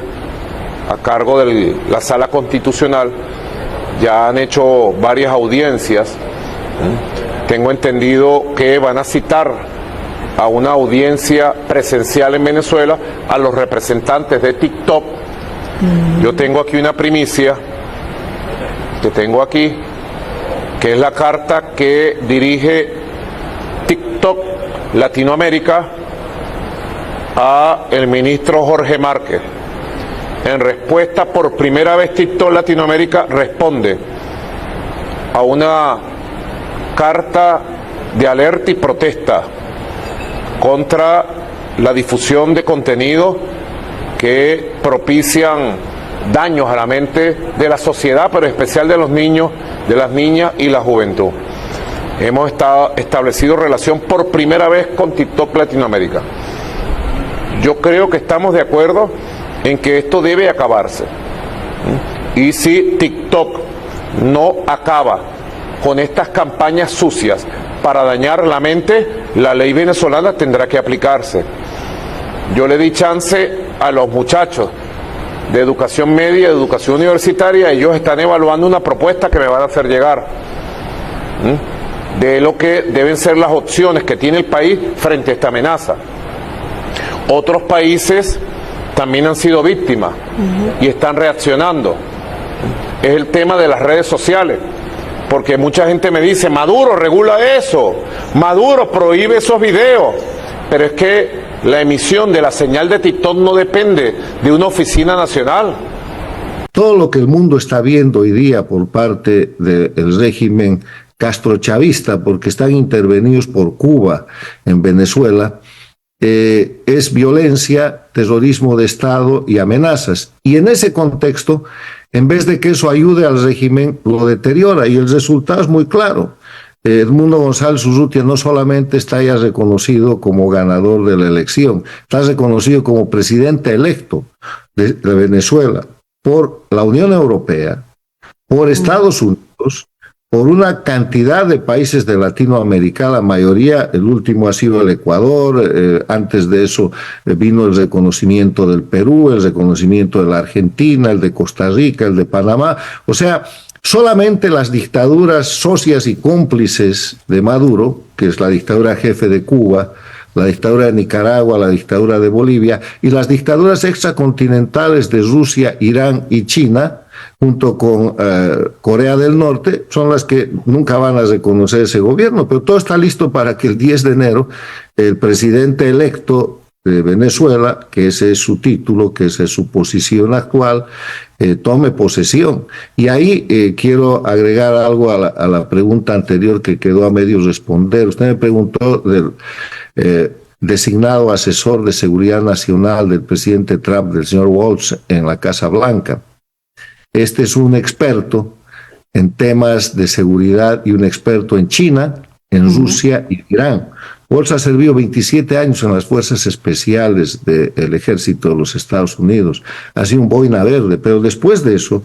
a cargo de la Sala Constitucional. Ya han hecho varias audiencias. Tengo entendido que van a citar a una audiencia presencial en Venezuela a los representantes de TikTok. Yo tengo aquí una primicia que tengo aquí, que es la carta que dirige TikTok Latinoamérica a el ministro Jorge Márquez. En respuesta, por primera vez TikTok Latinoamérica responde a una carta de alerta y protesta contra la difusión de contenidos que propician daños a la mente de la sociedad, pero en especial de los niños, de las niñas y la juventud. Hemos establecido relación por primera vez con TikTok Latinoamérica. Yo creo que estamos de acuerdo en que esto debe acabarse. Y si TikTok no acaba con estas campañas sucias para dañar la mente, la ley venezolana tendrá que aplicarse. Yo le di chance a los muchachos de educación media, de educación universitaria, ellos están evaluando una propuesta que me van a hacer llegar de lo que deben ser las opciones que tiene el país frente a esta amenaza. Otros países también han sido víctimas y están reaccionando. Es el tema de las redes sociales, porque mucha gente me dice, Maduro regula eso, Maduro prohíbe esos videos, pero es que la emisión de la señal de TikTok no depende de una oficina nacional. Todo lo que el mundo está viendo hoy día por parte del régimen castrochavista, porque están intervenidos por Cuba en Venezuela, es violencia, terrorismo de Estado y amenazas. Y en ese contexto, en vez de que eso ayude al régimen, lo deteriora, y el resultado es muy claro. Edmundo González Urrutia no solamente está ya reconocido como ganador de la elección, está reconocido como presidente electo de Venezuela por la Unión Europea, por Estados Unidos, por una cantidad de países de Latinoamérica, la mayoría, el último ha sido el Ecuador, antes de eso vino el reconocimiento del Perú, el reconocimiento de la Argentina, el de Costa Rica, el de Panamá. O sea, solamente las dictaduras socias y cómplices de Maduro, que es la dictadura jefe de Cuba, la dictadura de Nicaragua, la dictadura de Bolivia y las dictaduras extracontinentales de Rusia, Irán y China, junto con Corea del Norte, son las que nunca van a reconocer ese gobierno, pero todo está listo para que el 10 de enero el presidente electo de Venezuela, que ese es su título, que esa es su posición actual, tome posesión. Y ahí quiero agregar algo a la pregunta anterior que quedó a medio responder. Usted me preguntó del designado asesor de seguridad nacional del presidente Trump, del señor Waltz, en la Casa Blanca. Este es un experto en temas de seguridad y un experto en China, en Rusia y Irán. Waltz ha servido 27 años en las fuerzas especiales del ejército de los Estados Unidos. Ha sido un boina verde, pero después de eso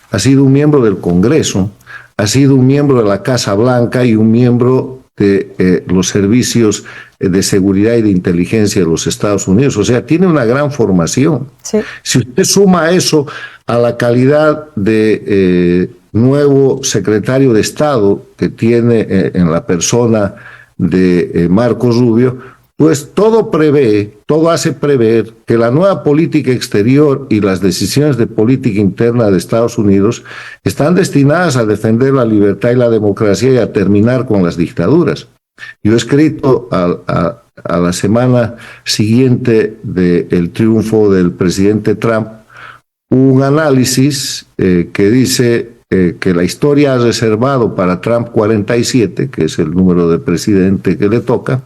ha sido un miembro del Congreso, ha sido un miembro de la Casa Blanca y un miembro de los servicios de seguridad y de inteligencia de los Estados Unidos. O sea, tiene una gran formación. Sí. Si usted suma eso a la calidad de nuevo secretario de Estado que tiene en la persona de Marco Rubio, pues todo hace prever que la nueva política exterior y las decisiones de política interna de Estados Unidos están destinadas a defender la libertad y la democracia y a terminar con las dictaduras. Yo he escrito a la semana siguiente del triunfo del presidente Trump un análisis que dice que la historia ha reservado para Trump 47, que es el número de presidente que le toca,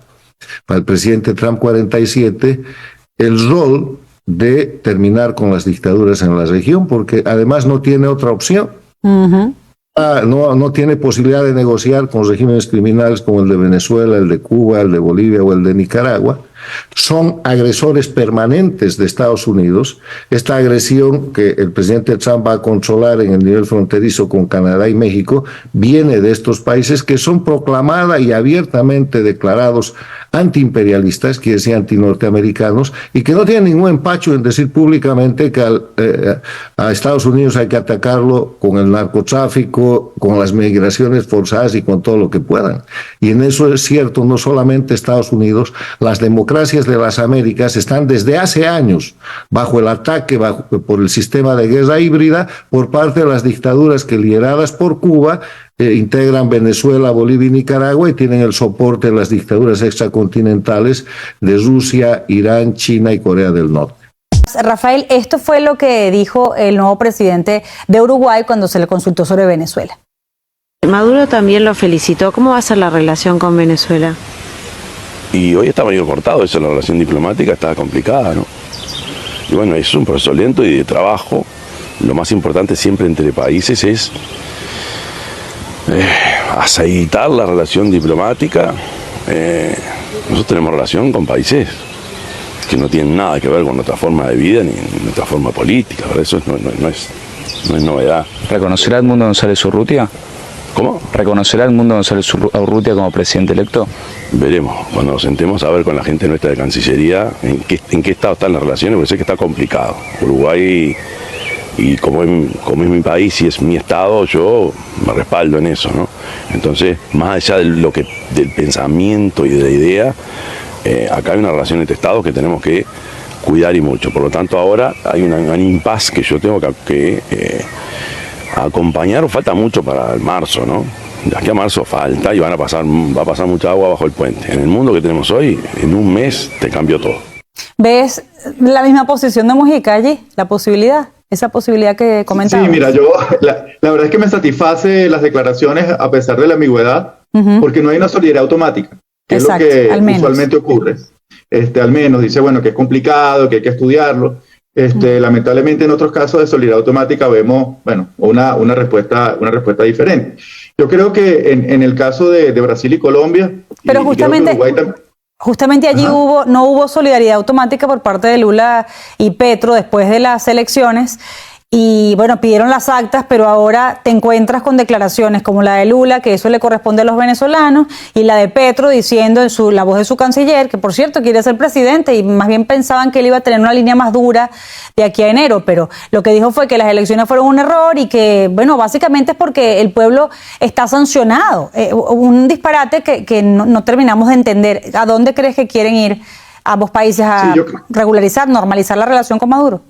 para el presidente Trump 47, el rol de terminar con las dictaduras en la región, porque además no tiene otra opción. No tiene posibilidad de negociar con regímenes criminales como el de Venezuela, el de Cuba, el de Bolivia o el de Nicaragua. Son agresores permanentes de Estados Unidos. Esta agresión que el presidente Trump va a controlar en el nivel fronterizo con Canadá y México viene de estos países que son proclamada y abiertamente declarados antiimperialistas, quiere decir antinorteamericanos, y que no tienen ningún empacho en decir públicamente que a Estados Unidos hay que atacarlo con el narcotráfico, con las migraciones forzadas y con todo lo que puedan. Y en eso es cierto, no solamente Estados Unidos, las democracias de las Américas están desde hace años bajo el ataque por el sistema de guerra híbrida por parte de las dictaduras que, lideradas por Cuba, integran Venezuela, Bolivia y Nicaragua, y tienen el soporte de las dictaduras extracontinentales de Rusia, Irán, China y Corea del Norte. Rafael, esto fue lo que dijo el nuevo presidente de Uruguay cuando se le consultó sobre Venezuela. Maduro también lo felicitó. ¿Cómo va a ser la relación con Venezuela? Y hoy está medio cortado eso, la relación diplomática está complicada, ¿no? Y bueno, es un proceso lento y de trabajo. Lo más importante siempre entre países es aceitar la relación diplomática. Nosotros tenemos relación con países que no tienen nada que ver con nuestra forma de vida ni nuestra forma política, ¿verdad? Eso no es novedad. ¿Reconocerá Edmundo González Urrutia? ¿Cómo? ¿Reconocerá Edmundo González Urrutia como presidente electo? Veremos, cuando nos sentemos a ver con la gente nuestra de Cancillería en qué estado están las relaciones, porque sé que está complicado. Uruguay, y como es mi país y es mi estado, yo me respaldo en eso, ¿no? Entonces, más allá del pensamiento y de la idea, acá hay una relación entre estados que tenemos que cuidar y mucho. Por lo tanto, ahora hay un impasse que yo tengo que acompañar. Falta mucho para el marzo, ¿no? De aquí a marzo falta y va a pasar mucha agua bajo el puente. En el mundo que tenemos hoy, en un mes te cambió todo. ¿Ves la misma posición de Mujica allí? ¿La posibilidad? Esa posibilidad que comentaba. Sí, mira, la verdad es que me satisface las declaraciones a pesar de la ambigüedad, porque no hay una solidaridad automática, que exacto, es lo que usualmente ocurre. Al menos dice, bueno, que es complicado, que hay que estudiarlo. Lamentablemente en otros casos de solidaridad automática vemos, bueno, una respuesta diferente. Yo creo que en el caso de Brasil y Colombia, pero justamente allí no hubo solidaridad automática por parte de Lula y Petro después de las elecciones. Y bueno, pidieron las actas, pero ahora te encuentras con declaraciones como la de Lula, que eso le corresponde a los venezolanos, y la de Petro diciendo en la voz de su canciller, que por cierto quiere ser presidente, y más bien pensaban que él iba a tener una línea más dura de aquí a enero, pero lo que dijo fue que las elecciones fueron un error y que, bueno, básicamente es porque el pueblo está sancionado. Un disparate que no terminamos de entender. ¿A dónde crees que quieren ir ambos países a regularizar, normalizar la relación con Maduro?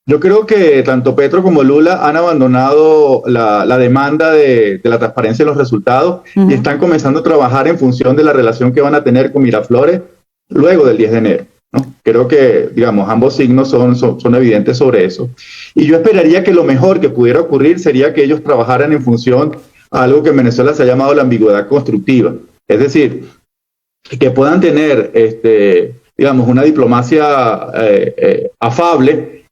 Yo creo que tanto Petro como Lula han abandonado la demanda de la transparencia de los resultados y están comenzando a trabajar en función de la relación que van a tener con Miraflores luego del 10 de enero, ¿no? Creo que, digamos, ambos signos son evidentes sobre eso. Y yo esperaría que lo mejor que pudiera ocurrir sería que ellos trabajaran en función a algo que en Venezuela se ha llamado la ambigüedad constructiva. Es decir, que puedan tener, digamos, una diplomacia afable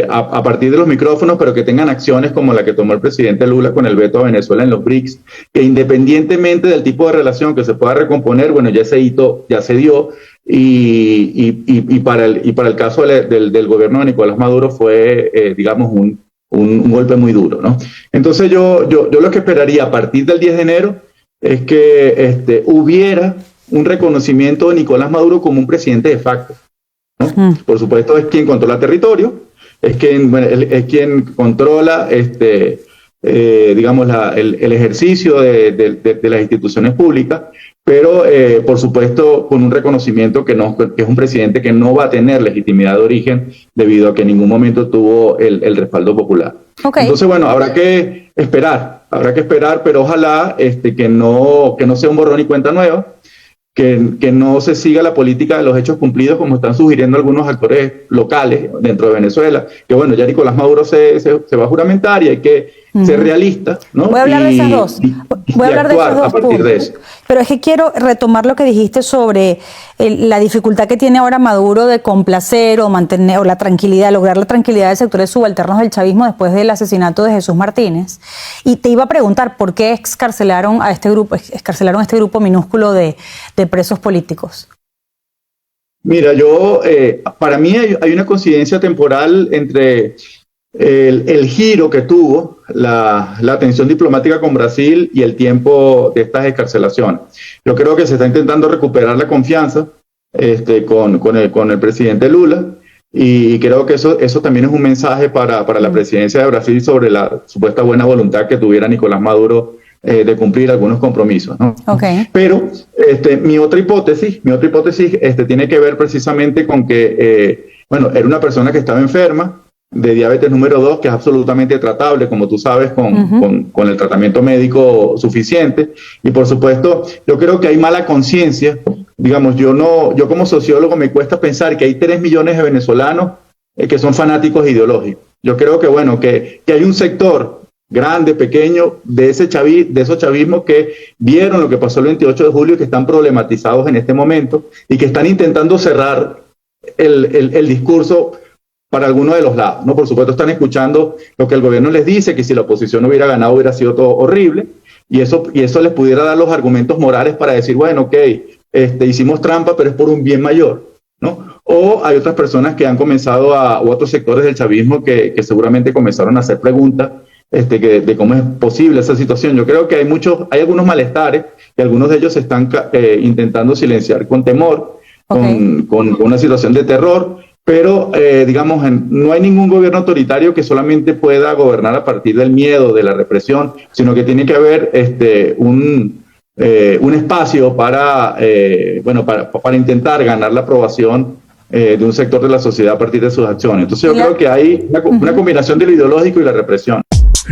a partir de los micrófonos, pero que tengan acciones como la que tomó el presidente Lula con el veto a Venezuela en los BRICS, que independientemente del tipo de relación que se pueda recomponer, bueno, ya ese hito ya se dio, y para el caso del gobierno de Nicolás Maduro fue, digamos, un golpe muy duro, ¿no? Entonces yo lo que esperaría a partir del 10 de enero es que hubiera un reconocimiento de Nicolás Maduro como un presidente de facto, ¿no? Por supuesto es quien controla territorio, es quien controla digamos el ejercicio de las instituciones públicas, pero por supuesto con un reconocimiento que es un presidente que no va a tener legitimidad de origen debido a que en ningún momento tuvo el respaldo popular. Okay. Entonces, bueno, habrá que esperar, pero ojalá que no sea un borrón y cuenta nueva, que no se siga la política de los hechos cumplidos como están sugiriendo algunos actores locales dentro de Venezuela, que bueno, ya Nicolás Maduro se va a juramentar y hay que ser realista, ¿no? Voy a hablar de esas dos. Voy a hablar de esos dos puntos. De eso. Pero es que quiero retomar lo que dijiste sobre la dificultad que tiene ahora Maduro de complacer o mantener o la tranquilidad, lograr la tranquilidad de sectores subalternos del chavismo después del asesinato de Jesús Martínez. Y te iba a preguntar por qué excarcelaron a este grupo minúsculo de presos políticos. Mira, para mí hay una coincidencia temporal entre el giro que tuvo la tensión diplomática con Brasil y el tiempo de estas excarcelaciones. Yo creo que se está intentando recuperar la confianza con el presidente Lula, y creo que eso también es un mensaje para la presidencia de Brasil sobre la supuesta buena voluntad que tuviera Nicolás Maduro de cumplir algunos compromisos, ¿no? Okay. Pero mi otra hipótesis tiene que ver precisamente con que era una persona que estaba enferma de diabetes número 2, que es absolutamente tratable, como tú sabes, con el tratamiento médico suficiente. Y por supuesto, yo creo que hay mala conciencia. Digamos, yo como sociólogo me cuesta pensar que hay 3 millones de venezolanos que son fanáticos ideológicos. Yo creo que hay un sector grande, pequeño, de esos chavismos que vieron lo que pasó el 28 de julio y que están problematizados en este momento y que están intentando cerrar el discurso para alguno de los lados, ¿no? Por supuesto están escuchando lo que el gobierno les dice, que si la oposición hubiera ganado hubiera sido todo horrible, y eso les pudiera dar los argumentos morales para decir, bueno, ok, hicimos trampa, pero es por un bien mayor, ¿no? O hay otras personas que han comenzado u otros sectores del chavismo que seguramente comenzaron a hacer preguntas de cómo es posible esa situación. Yo creo que hay algunos malestares, y algunos de ellos se están intentando silenciar con temor, okay, con una situación de terror. Pero, digamos, no hay ningún gobierno autoritario que solamente pueda gobernar a partir del miedo, de la represión, sino que tiene que haber un espacio para intentar ganar la aprobación de un sector de la sociedad a partir de sus acciones. Entonces yo creo que hay una combinación de lo ideológico y la represión.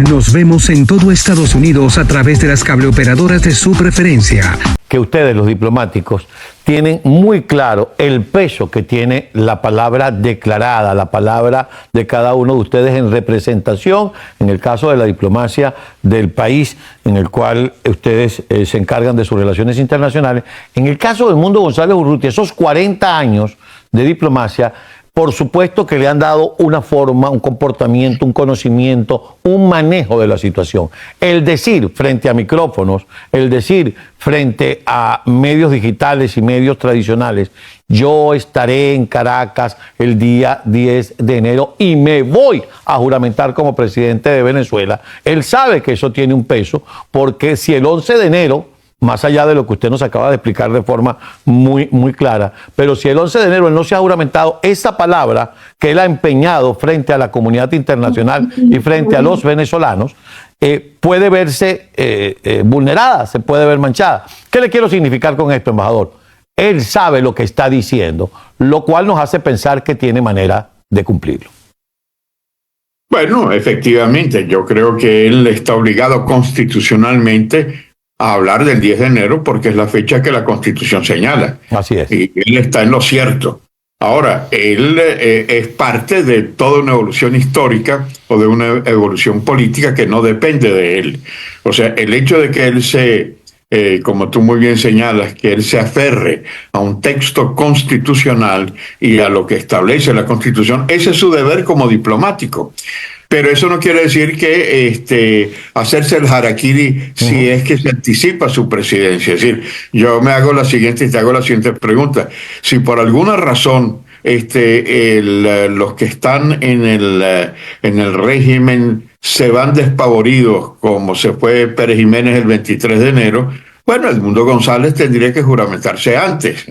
Nos vemos en todo Estados Unidos a través de las cableoperadoras de su preferencia. Que ustedes, los diplomáticos, tienen muy claro el peso que tiene la palabra declarada, la palabra de cada uno de ustedes en representación, en el caso de la diplomacia del país en el cual ustedes se encargan de sus relaciones internacionales. En el caso de Edmundo González Urrutia, esos 40 años de diplomacia, por supuesto que le han dado una forma, un comportamiento, un conocimiento, un manejo de la situación. El decir frente a micrófonos, el decir frente a medios digitales y medios tradicionales, yo estaré en Caracas el día 10 de enero y me voy a juramentar como presidente de Venezuela. Él sabe que eso tiene un peso, porque si el 11 de enero, más allá de lo que usted nos acaba de explicar de forma muy, muy clara, pero si el 11 de enero él no se ha juramentado, esa palabra que él ha empeñado frente a la comunidad internacional y frente a los venezolanos, puede verse vulnerada, se puede ver manchada. ¿Qué le quiero significar con esto, embajador? Él sabe lo que está diciendo, lo cual nos hace pensar que tiene manera de cumplirlo. Bueno, efectivamente, yo creo que él está obligado constitucionalmente a hablar del 10 de enero porque es la fecha que la Constitución señala. Así es. Y él está en lo cierto. Ahora, él es parte de toda una evolución histórica o de una evolución política que no depende de él. O sea, el hecho de que él como tú muy bien señalas, que él se aferre a un texto constitucional y a lo que establece la Constitución, ese es su deber como diplomático. Pero eso no quiere decir que hacerse el harakiri si es que se anticipa su presidencia. Es decir, yo te hago la siguiente pregunta. Si por alguna razón los que están en el régimen se van despavoridos, como se fue Pérez Jiménez el 23 de enero, bueno, Edmundo González tendría que juramentarse antes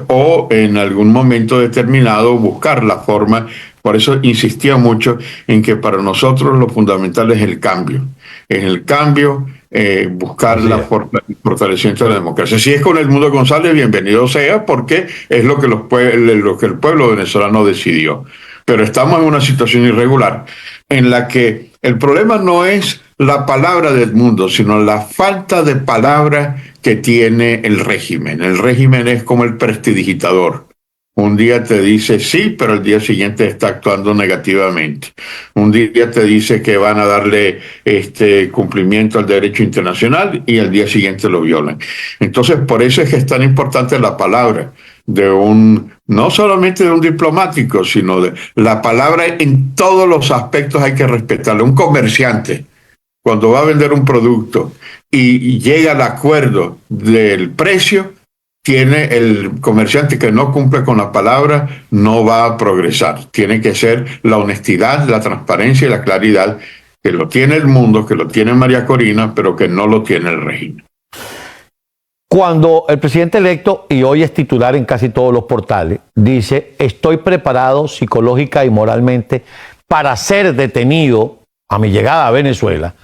o en algún momento determinado buscar la forma. Por eso insistía mucho en que para nosotros lo fundamental es el cambio. En el cambio, buscar la forma de fortalecimiento de la democracia. Si es con Edmundo González, bienvenido sea, porque es lo que el pueblo venezolano decidió. Pero estamos en una situación irregular en la que el problema no es la palabra de Edmundo, sino la falta de palabra que tiene el régimen. El régimen es como el prestidigitador. Un día te dice sí, pero el día siguiente está actuando negativamente. Un día te dice que van a darle cumplimiento al derecho internacional y al día siguiente lo violan. Entonces, por eso es que es tan importante la palabra no solamente de un diplomático, sino de la palabra en todos los aspectos hay que respetarla. Un comerciante, cuando va a vender un producto y llega al acuerdo del precio, tiene el comerciante que no cumple con la palabra, no va a progresar. Tiene que ser la honestidad, la transparencia y la claridad, que lo tiene el mundo, que lo tiene María Corina, pero que no lo tiene el régimen. Cuando el presidente electo, y hoy es titular en casi todos los portales, dice: estoy preparado psicológica y moralmente para ser detenido a mi llegada a Venezuela,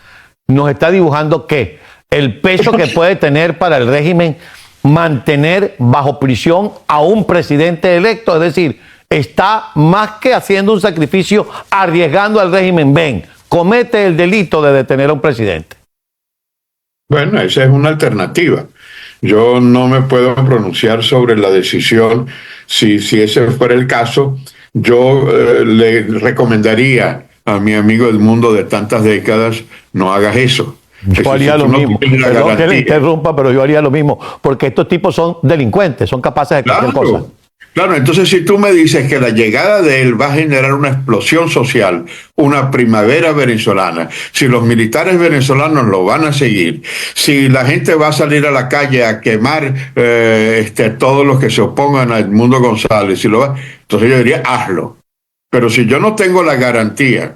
nos está dibujando que el peso que puede tener para el régimen mantener bajo prisión a un presidente electo, es decir, está más que haciendo un sacrificio, arriesgando al régimen. Ven, comete el delito de detener a un presidente. Bueno, esa es una alternativa. Yo no me puedo pronunciar sobre la decisión. Si ese fuera el caso, yo le recomendaría a mi amigo Edmundo de tantas décadas, no hagas eso. Yo haría lo mismo. Perdón que le interrumpa, pero yo haría lo mismo, porque estos tipos son delincuentes, son capaces de cualquier cosa. Claro, entonces si tú me dices que la llegada de él va a generar una explosión social, una primavera venezolana, si los militares venezolanos lo van a seguir, si la gente va a salir a la calle a quemar todos los que se opongan a Edmundo González, entonces yo diría, hazlo. Pero si yo no tengo la garantía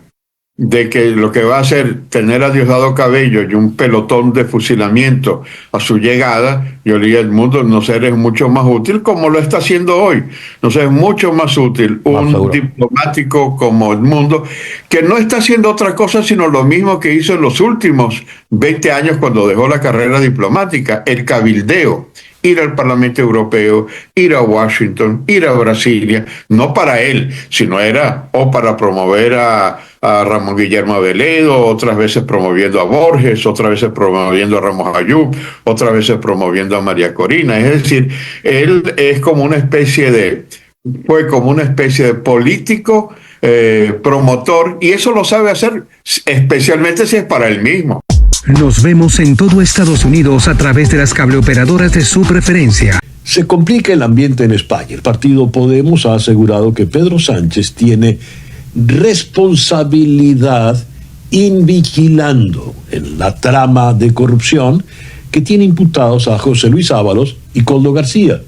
de que lo que va a hacer tener a Diosdado Cabello y un pelotón de fusilamiento a su llegada, yo diría, Edmundo, no sé, eres mucho más útil como lo está haciendo hoy. No sé, es mucho más útil un diplomático como Edmundo, que no está haciendo otra cosa sino lo mismo que hizo en los últimos 20 años cuando dejó la carrera diplomática, el cabildeo. Ir al Parlamento Europeo, ir a Washington, ir a Brasilia, no para él, sino era o para promover a Ramón Guillermo Aveledo, otras veces promoviendo a Borges, otras veces promoviendo a Ramos Ayub, otras veces promoviendo a María Corina. Es decir, él es como una especie de político, promotor, y eso lo sabe hacer, especialmente si es para él mismo. Nos vemos en todo Estados Unidos a través de las cableoperadoras de su preferencia. Se complica el ambiente en España. El partido Podemos ha asegurado que Pedro Sánchez tiene responsabilidad invigilando en la trama de corrupción que tiene imputados a José Luis Ábalos y Koldo García.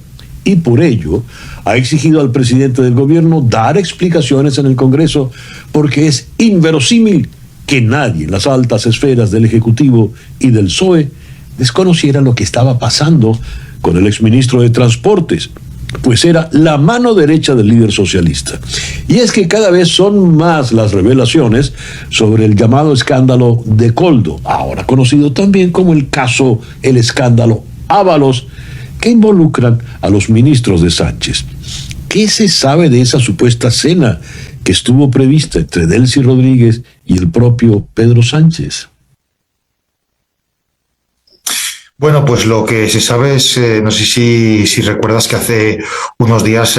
Y por ello ha exigido al presidente del gobierno dar explicaciones en el Congreso, porque es inverosímil que nadie en las altas esferas del Ejecutivo y del PSOE desconociera lo que estaba pasando con el exministro de Transportes, pues era la mano derecha del líder socialista. Y es que cada vez son más las revelaciones sobre el llamado escándalo de Koldo, ahora conocido también como el escándalo Ábalos, que involucran a los ministros de Sánchez. ¿Qué se sabe de esa supuesta cena que estuvo prevista entre Delcy Rodríguez y el propio Pedro Sánchez? Bueno, pues lo que se sabe es, no sé si recuerdas que hace unos días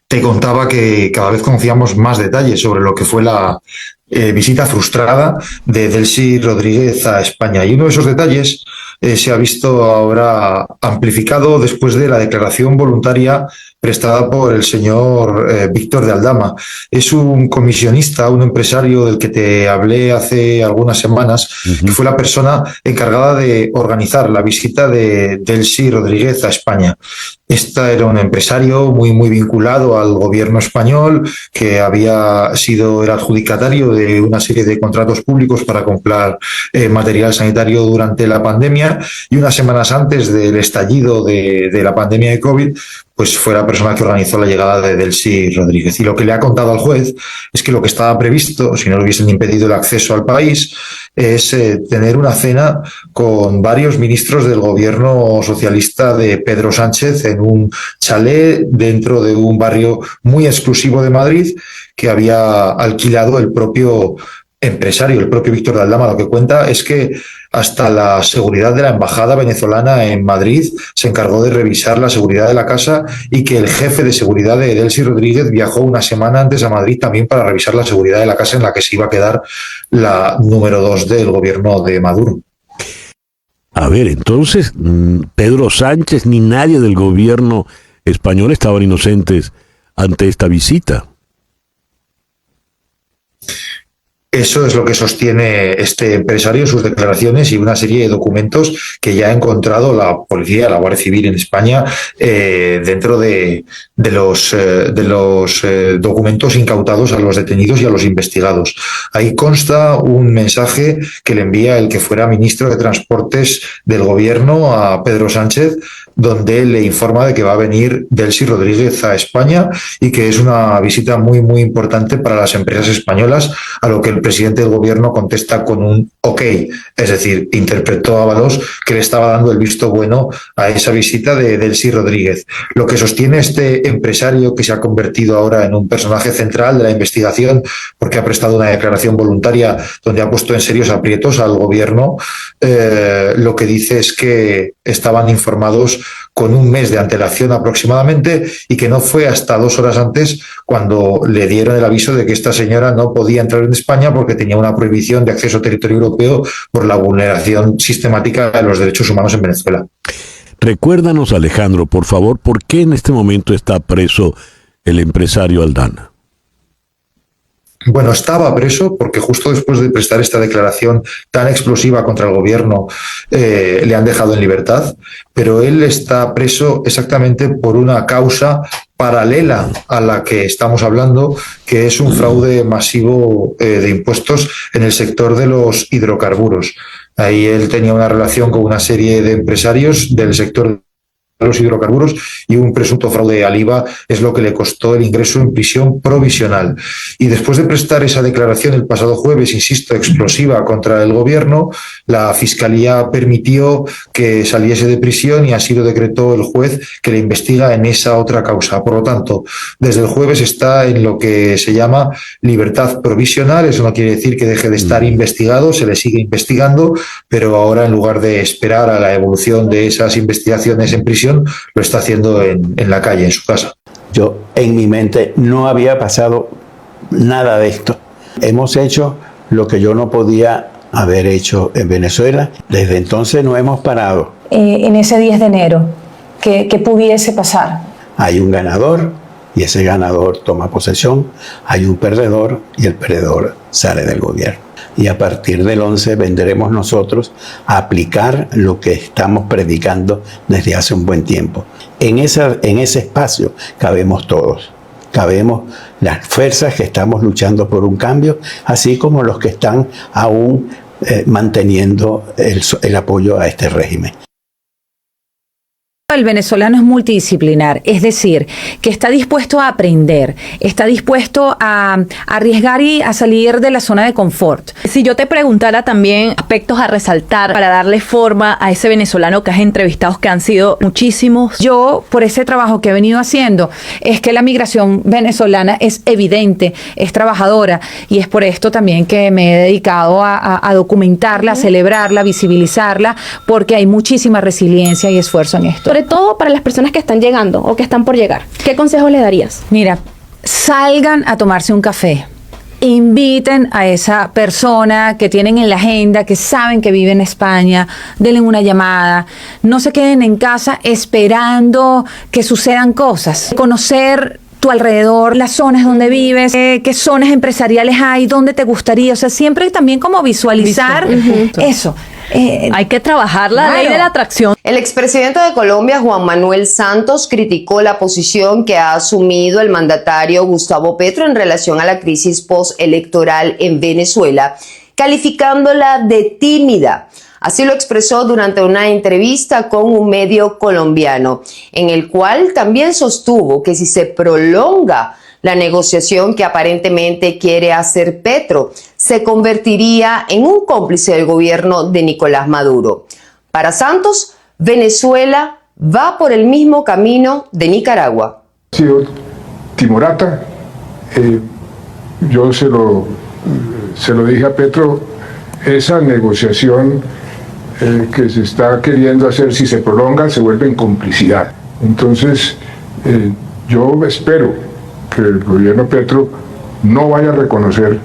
te contaba que cada vez conocíamos más detalles sobre lo que fue la visita frustrada de Delcy Rodríguez a España. Y uno de esos detalles se ha visto ahora amplificado después de la declaración voluntaria prestada por el señor Víctor de Aldama. Es un comisionista, un empresario del que te hablé hace algunas semanas, que fue la persona encargada de organizar la visita de Delcy Rodríguez a España. Esta era un empresario muy vinculado al gobierno español, que era adjudicatario de una serie de contratos públicos para comprar material sanitario durante la pandemia, y unas semanas antes del estallido de la pandemia de COVID, pues fue la persona que organizó la llegada de Delcy Rodríguez. Y lo que le ha contado al juez es que lo que estaba previsto, si no le hubiesen impedido el acceso al país, es tener una cena con varios ministros del gobierno socialista de Pedro Sánchez en un chalet dentro de un barrio muy exclusivo de Madrid que había alquilado el propio empresario, el propio Víctor de Aldama. Lo que cuenta es que hasta la seguridad de la embajada venezolana en Madrid se encargó de revisar la seguridad de la casa, y que el jefe de seguridad de Delcy Rodríguez viajó una semana antes a Madrid también para revisar la seguridad de la casa en la que se iba a quedar la número 2 del gobierno de Maduro. A ver, entonces Pedro Sánchez ni nadie del gobierno español estaban inocentes ante esta visita. Eso es lo que sostiene este empresario en sus declaraciones y una serie de documentos que ya ha encontrado la policía, la Guardia Civil en España, dentro de los documentos incautados a los detenidos y a los investigados. Ahí consta un mensaje que le envía el que fuera ministro de Transportes del gobierno a Pedro Sánchez, donde le informa de que va a venir Delcy Rodríguez a España y que es una visita muy importante para las empresas españolas, a lo que el presidente del gobierno contesta con un ok, es decir, interpretó Ábalos que le estaba dando el visto bueno a esa visita de Delcy Rodríguez. Lo que sostiene este empresario, que se ha convertido ahora en un personaje central de la investigación porque ha prestado una declaración voluntaria donde ha puesto en serios aprietos al gobierno, lo que dice es que estaban informados con un mes de antelación aproximadamente, y que no fue hasta 2 horas antes cuando le dieron el aviso de que esta señora no podía entrar en España porque tenía una prohibición de acceso a territorio europeo por la vulneración sistemática de los derechos humanos en Venezuela. Recuérdanos, Alejandro, por favor, ¿por qué en este momento está preso el empresario Aldana? Bueno, estaba preso porque justo después de prestar esta declaración tan explosiva contra el gobierno le han dejado en libertad, pero él está preso exactamente por una causa paralela a la que estamos hablando, que es un fraude masivo de impuestos en el sector de los hidrocarburos. Ahí él tenía una relación con una serie de empresarios del sector de los hidrocarburos, y un presunto fraude al IVA es lo que le costó el ingreso en prisión provisional. Y después de prestar esa declaración el pasado jueves, insisto, explosiva contra el gobierno, la Fiscalía permitió que saliese de prisión y así lo decretó el juez que le investiga en esa otra causa. Por lo tanto, desde el jueves está en lo que se llama libertad provisional. Eso no quiere decir que deje de estar investigado, se le sigue investigando, pero ahora, en lugar de esperar a la evolución de esas investigaciones en prisión, lo está haciendo en la calle, en su casa. Yo en mi mente no había pasado nada de esto. Hemos hecho lo que yo no podía haber hecho en Venezuela. Desde entonces no hemos parado. En ese 10 de enero, ¿qué pudiese pasar? Hay un ganador y ese ganador toma posesión. Hay un perdedor y el perdedor sale del gobierno. Y a partir del 11 vendremos nosotros a aplicar lo que estamos predicando desde hace un buen tiempo. En ese espacio cabemos todos. Cabemos las fuerzas que estamos luchando por un cambio, así como los que están aún manteniendo el apoyo a este régimen. El venezolano es multidisciplinar, es decir, que está dispuesto a aprender, está dispuesto a arriesgar y a salir de la zona de confort. Si yo te preguntara también aspectos a resaltar para darle forma a ese venezolano que has entrevistado, que han sido muchísimos. Yo, por ese trabajo que he venido haciendo, es que la migración venezolana es evidente, es trabajadora, y es por esto también que me he dedicado a documentarla, a celebrarla, a visibilizarla, porque hay muchísima resiliencia y esfuerzo en esto. Sobre todo para las personas que están llegando o que están por llegar. ¿Qué consejos le darías? Mira, salgan a tomarse un café. Inviten a esa persona que tienen en la agenda, que saben que vive en España, denle una llamada. No se queden en casa esperando que sucedan cosas. Conocer tu alrededor, las zonas donde vives, qué zonas empresariales hay, dónde te gustaría. O sea, siempre también como visualizar eso. Hay que trabajar la ley de la atracción. El expresidente de Colombia, Juan Manuel Santos, criticó la posición que ha asumido el mandatario Gustavo Petro en relación a la crisis postelectoral en Venezuela, calificándola de tímida. Así lo expresó durante una entrevista con un medio colombiano, en el cual también sostuvo que si se prolonga la negociación que aparentemente quiere hacer Petro, se convertiría en un cómplice del gobierno de Nicolás Maduro. Para Santos, Venezuela va por el mismo camino de Nicaragua. Ha sido timorata. Yo se lo dije a Petro, esa negociación que se está queriendo hacer, si se prolonga, se vuelve en complicidad. Entonces, yo espero que el gobierno Petro no vaya a reconocer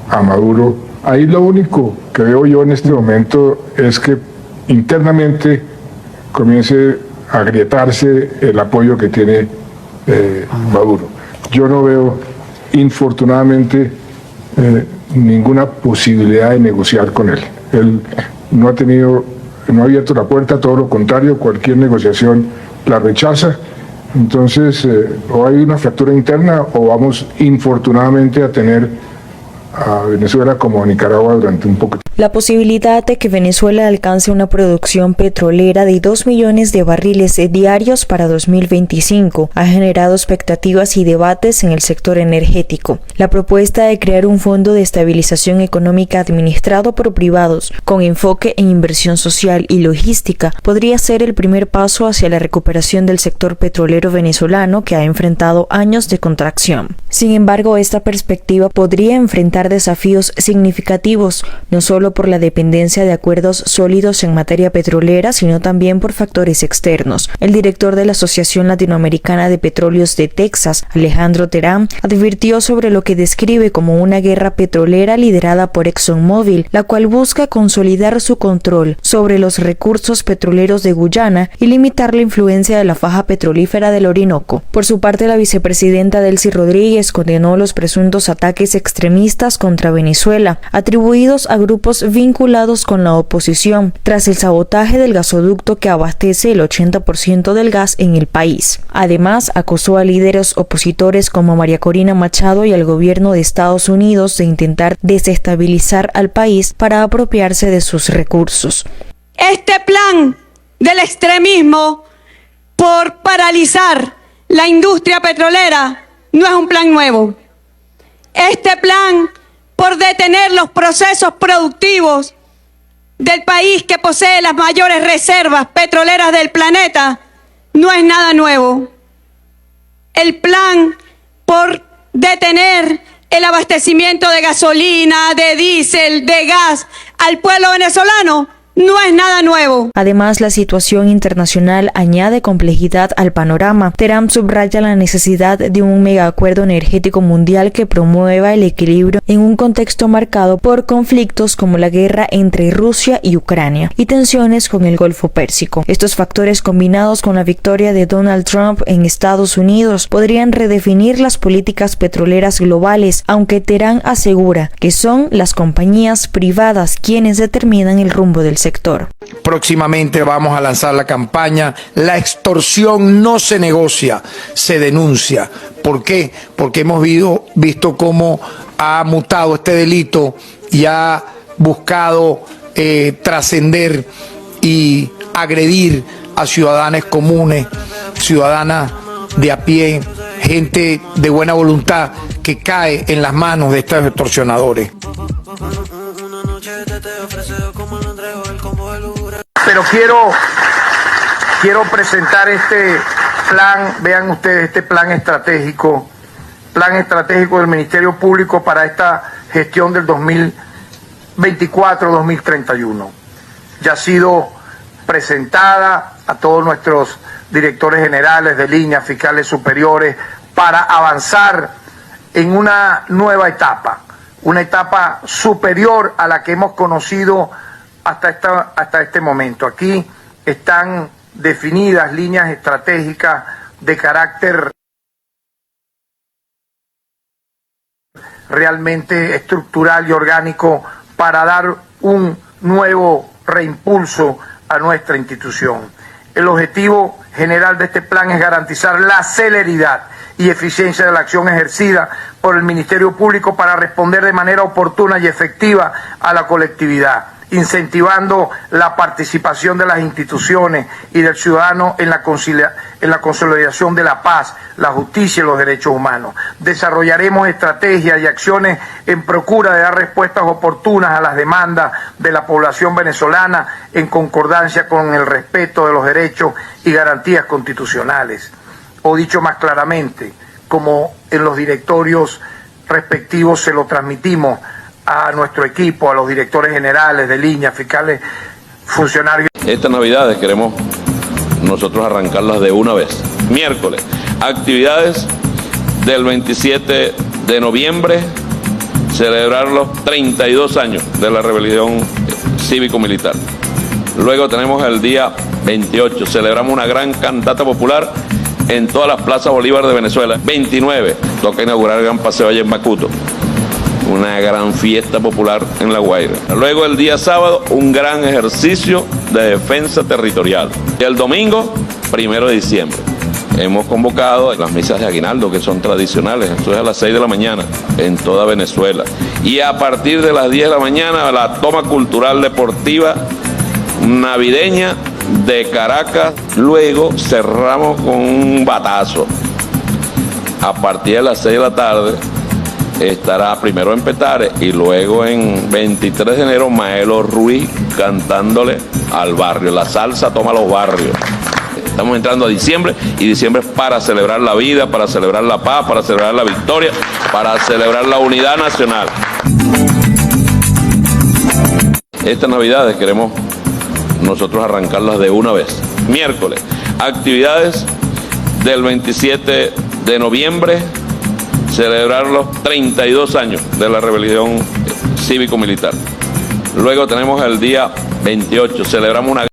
a Maduro. Ahí lo único que veo yo en este momento es que internamente comience a agrietarse el apoyo que tiene Maduro. Yo no veo, infortunadamente, ninguna posibilidad de negociar con él. Él no ha abierto la puerta, todo lo contrario, cualquier negociación la rechaza. Entonces, o hay una fractura interna o vamos infortunadamente a tener a Venezuela como a Nicaragua durante un poco de tiempo. La posibilidad de que Venezuela alcance una producción petrolera de 2 millones de barriles diarios para 2025 ha generado expectativas y debates en el sector energético. La propuesta de crear un fondo de estabilización económica administrado por privados con enfoque en inversión social y logística podría ser el primer paso hacia la recuperación del sector petrolero venezolano que ha enfrentado años de contracción. Sin embargo, esta perspectiva podría enfrentar desafíos significativos, no solo por la dependencia de acuerdos sólidos en materia petrolera, sino también por factores externos. El director de la Asociación Latinoamericana de Petróleos de Texas, Alejandro Terán, advirtió sobre lo que describe como una guerra petrolera liderada por ExxonMobil, la cual busca consolidar su control sobre los recursos petroleros de Guyana y limitar la influencia de la faja petrolífera del Orinoco. Por su parte, la vicepresidenta Delcy Rodríguez condenó los presuntos ataques extremistas contra Venezuela, atribuidos a grupos vinculados con la oposición, tras el sabotaje del gasoducto que abastece el 80% del gas en el país. Además, acusó a líderes opositores como María Corina Machado y al gobierno de Estados Unidos de intentar desestabilizar al país para apropiarse de sus recursos. Este plan del extremismo por paralizar la industria petrolera no es un plan nuevo. Este plan por detener los procesos productivos del país que posee las mayores reservas petroleras del planeta no es nada nuevo. El plan por detener el abastecimiento de gasolina, de diésel, de gas al pueblo venezolano no es nada nuevo. Además, la situación internacional añade complejidad al panorama. Terán subraya la necesidad de un megaacuerdo energético mundial que promueva el equilibrio en un contexto marcado por conflictos como la guerra entre Rusia y Ucrania y tensiones con el Golfo Pérsico. Estos factores, combinados con la victoria de Donald Trump en Estados Unidos, podrían redefinir las políticas petroleras globales, aunque Terán asegura que son las compañías privadas quienes determinan el rumbo del sector. Próximamente vamos a lanzar la campaña La extorsión no se negocia, se denuncia. ¿Por qué? Porque hemos visto cómo ha mutado este delito y ha buscado trascender y agredir a ciudadanos comunes, ciudadanas de a pie, gente de buena voluntad que cae en las manos de estos extorsionadores. Pero quiero presentar este plan, vean ustedes, este plan estratégico del Ministerio Público para esta gestión del 2024-2031. Ya ha sido presentada a todos nuestros directores generales de línea, fiscales superiores, para avanzar en una nueva etapa, una etapa superior a la que hemos conocido hasta este momento. Aquí están definidas líneas estratégicas de carácter realmente estructural y orgánico para dar un nuevo reimpulso a nuestra institución. El objetivo general de este plan es garantizar la celeridad y eficiencia de la acción ejercida por el Ministerio Público para responder de manera oportuna y efectiva a la colectividad, incentivando la participación de las instituciones y del ciudadano en la consolidación de la paz, la justicia y los derechos humanos. Desarrollaremos estrategias y acciones en procura de dar respuestas oportunas a las demandas de la población venezolana en concordancia con el respeto de los derechos y garantías constitucionales. O dicho más claramente, como en los directorios respectivos se lo transmitimos a nuestro equipo, a los directores generales de línea, fiscales, funcionarios. Estas navidades queremos nosotros arrancarlas de una vez. Miércoles, actividades del 27 de noviembre, celebrar los 32 años de la rebelión cívico-militar. Luego tenemos el día 28, celebramos una gran cantata popular en todas las plazas Bolívar de Venezuela. 29, toca inaugurar el gran paseo allá en Macuto, una gran fiesta popular en La Guaira. Luego el día sábado, un gran ejercicio de defensa territorial. Y el domingo, 1 de diciembre, hemos convocado las misas de aguinaldo, que son tradicionales, esto es a las 6 de la mañana en toda Venezuela. Y a partir de las 10 de la mañana, la toma cultural deportiva navideña de Caracas. Luego cerramos con un batazo. A partir de las 6 de la tarde estará primero en Petare y luego en 23 de enero Maelo Ruiz cantándole al barrio. La salsa toma los barrios. Estamos entrando a diciembre y diciembre es para celebrar la vida, para celebrar la paz, para celebrar la victoria, para celebrar la unidad nacional. Estas navidades queremos nosotros arrancarlas de una vez. Miércoles, actividades del 27 de noviembre, celebrar los 32 años de la rebelión cívico-militar. Luego tenemos el día 28, celebramos una...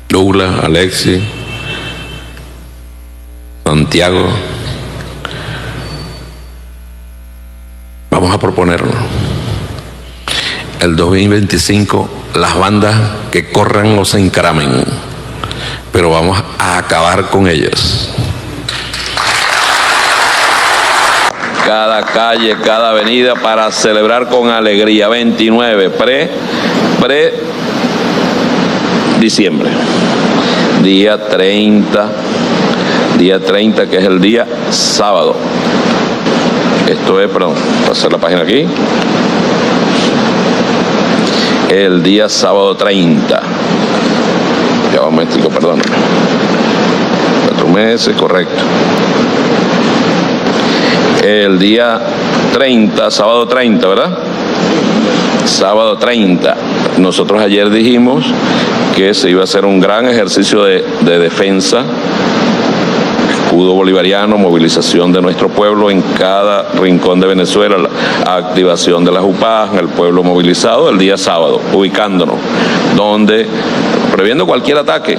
Douglas, Alexis, Santiago, vamos a proponernos el 2025 las bandas que corran o se encaramen, pero vamos a acabar con ellas. Cada calle, cada avenida para celebrar con alegría. 29, pre diciembre. Día 30, que es el día sábado. Esto es, perdón, pasar la página aquí. El día sábado 30. Ya va un métrico, perdóname. 4 meses, correcto. El día 30, sábado 30, ¿verdad? Sábado 30. Nosotros ayer dijimos que se iba a hacer un gran ejercicio de defensa, escudo bolivariano, movilización de nuestro pueblo en cada rincón de Venezuela, la activación de las UPAs, el pueblo movilizado el día sábado, ubicándonos, donde, previendo cualquier ataque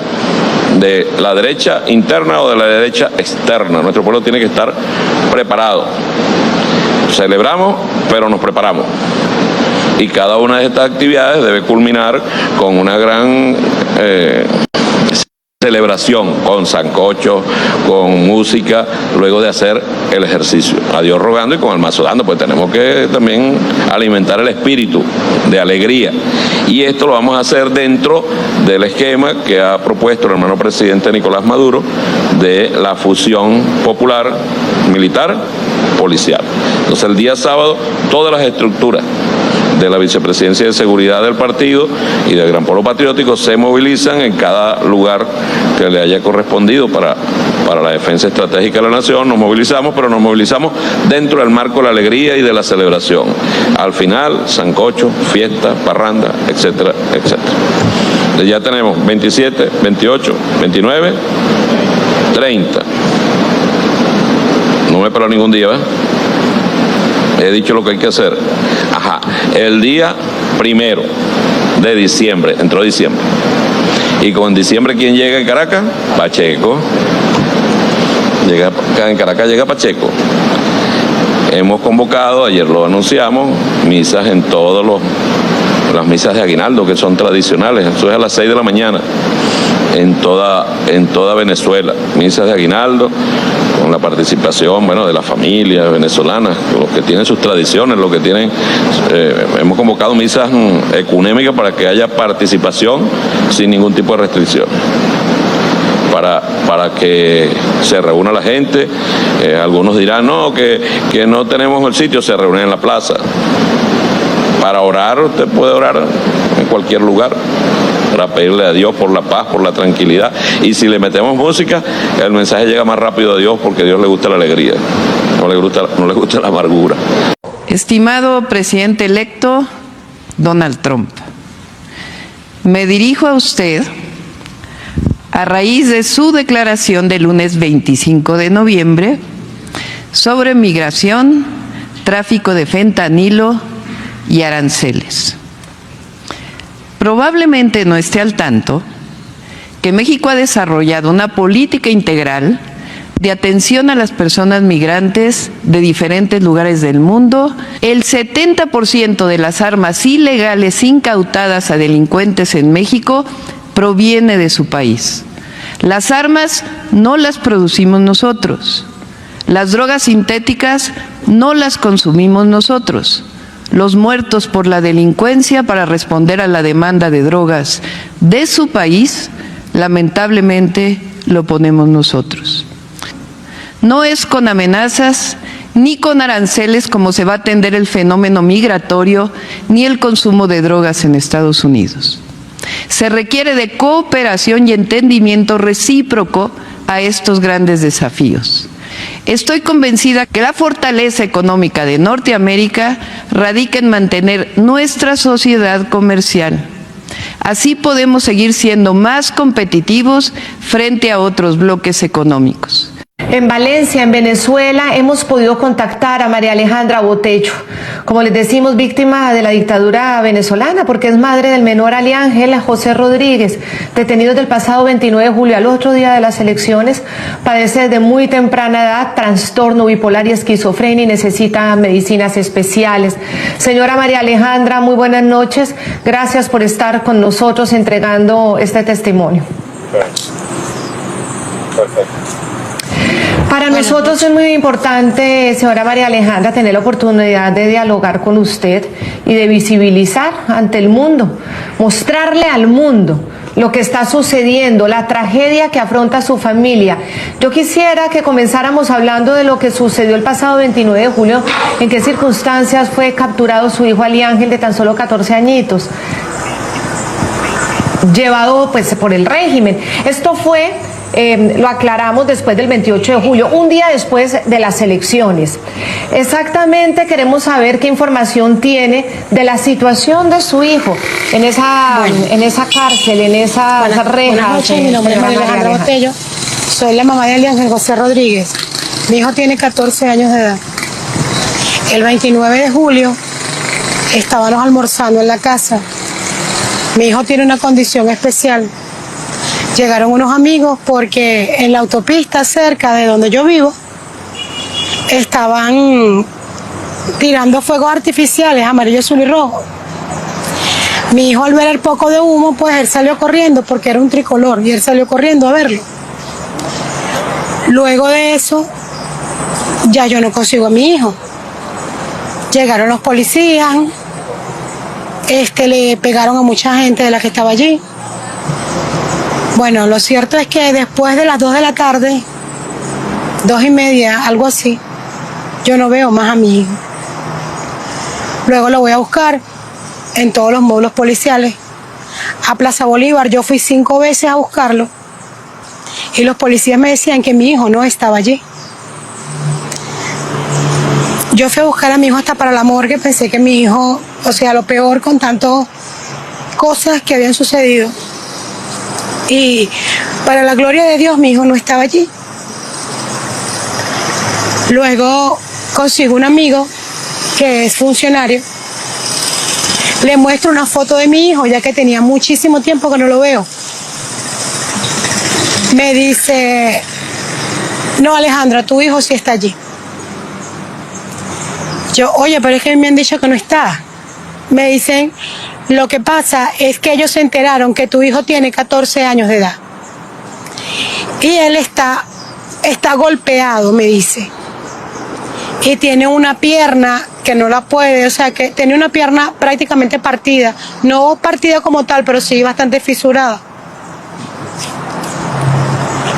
de la derecha interna o de la derecha externa, nuestro pueblo tiene que estar preparado. Celebramos, pero nos preparamos. Y cada una de estas actividades debe culminar con una gran celebración, con sancocho, con música, luego de hacer el ejercicio. A Dios rogando y con el mazo dando, pues tenemos que también alimentar el espíritu de alegría. Y esto lo vamos a hacer dentro del esquema que ha propuesto el hermano presidente Nicolás Maduro de la fusión popular, militar, policial. Entonces el día sábado todas las estructuras de la Vicepresidencia de Seguridad del partido y del Gran Polo Patriótico se movilizan en cada lugar que le haya correspondido para la defensa estratégica de la nación. Nos movilizamos, pero nos movilizamos dentro del marco de la alegría y de la celebración. Al final, sancocho, fiesta, parranda, etcétera, etcétera. Ya tenemos 27, 28, 29, 30. No me paro ningún día, ¿ves? He dicho lo que hay que hacer. Ajá. El día 1 de diciembre, entró diciembre. Y con diciembre, ¿quién llega en Caracas? Pacheco. En Caracas llega Pacheco. Hemos convocado, ayer lo anunciamos, misas en las misas de Aguinaldo, que son tradicionales. Eso es a las 6 de la mañana. En toda Venezuela. Misas de Aguinaldo, con la participación, de las familias venezolanas, los que tienen sus tradiciones, los que tienen... hemos convocado misas ecuménicas para que haya participación sin ningún tipo de restricción. Para que se reúna la gente. Algunos dirán, no, que no tenemos el sitio, se reúnen en la plaza. Para orar, usted puede orar en cualquier lugar, para pedirle a Dios por la paz, por la tranquilidad. Y si le metemos música, el mensaje llega más rápido a Dios, porque a Dios le gusta la alegría, no le gusta la amargura. Estimado presidente electo Donald Trump, me dirijo a usted a raíz de su declaración del lunes 25 de noviembre sobre migración, tráfico de fentanilo y aranceles. Probablemente no esté al tanto que México ha desarrollado una política integral de atención a las personas migrantes de diferentes lugares del mundo. El 70% de las armas ilegales incautadas a delincuentes en México proviene de su país. Las armas no las producimos nosotros. Las drogas sintéticas no las consumimos nosotros. Los muertos por la delincuencia para responder a la demanda de drogas de su país, lamentablemente lo ponemos nosotros. No es con amenazas ni con aranceles como se va a atender el fenómeno migratorio ni el consumo de drogas en Estados Unidos. Se requiere de cooperación y entendimiento recíproco a estos grandes desafíos. Estoy convencida que la fortaleza económica de Norteamérica radica en mantener nuestra sociedad comercial. Así podemos seguir siendo más competitivos frente a otros bloques económicos. En Valencia, en Venezuela, hemos podido contactar a María Alejandra Botello, como les decimos, víctima de la dictadura venezolana, porque es madre del menor Ali Ángel José Rodríguez, detenido del pasado 29 de julio, al otro día de las elecciones. Padece desde muy temprana edad trastorno bipolar y esquizofrenia y necesita medicinas especiales. Señora María Alejandra, muy buenas noches. Gracias por estar con nosotros entregando este testimonio. Perfecto. Para nosotros es muy importante, señora María Alejandra, tener la oportunidad de dialogar con usted y de visibilizar ante el mundo, mostrarle al mundo lo que está sucediendo, la tragedia que afronta su familia. Yo quisiera que comenzáramos hablando de lo que sucedió el pasado 29 de julio, en qué circunstancias fue capturado su hijo Ali Ángel de tan solo 14 añitos, llevado pues por el régimen. Esto fue... lo aclaramos después del 28 de julio, un día después de las elecciones. Exactamente queremos saber qué información tiene de la situación de su hijo en esa cárcel, en esa reja. Buenas noches, mi nombre es María Alejandra Botello, soy la mamá de Ali Ángel José Rodríguez. Mi hijo tiene 14 años de edad. El 29 de julio estábamos almorzando en la casa. Mi hijo tiene una condición especial. Llegaron unos amigos porque en la autopista cerca de donde yo vivo estaban tirando fuegos artificiales amarillo, azul y rojo. Mi hijo al ver el poco de humo, pues él salió corriendo porque era un tricolor y él salió corriendo a verlo. Luego de eso, ya yo no consigo a mi hijo. Llegaron los policías, le pegaron a mucha gente de la que estaba allí. Bueno, lo cierto es que después de las 2 de la tarde, 2:30, algo así, yo no veo más a mi hijo. Luego lo voy a buscar en todos los módulos policiales. A Plaza Bolívar yo fui 5 veces a buscarlo y los policías me decían que mi hijo no estaba allí. Yo fui a buscar a mi hijo hasta para la morgue, pensé que mi hijo, o sea, lo peor con tantas cosas que habían sucedido. Y para la gloria de Dios, mi hijo no estaba allí. Luego consigo un amigo que es funcionario. Le muestro una foto de mi hijo, ya que tenía muchísimo tiempo que no lo veo. Me dice, no, Alejandra, tu hijo sí está allí. Yo, oye, pero es que me han dicho que no está. Me dicen, lo que pasa es que ellos se enteraron que tu hijo tiene 14 años de edad. Y él está golpeado, me dice. Y tiene una pierna que no la puede, o sea, que tenía una pierna prácticamente partida. No partida como tal, pero sí bastante fisurada.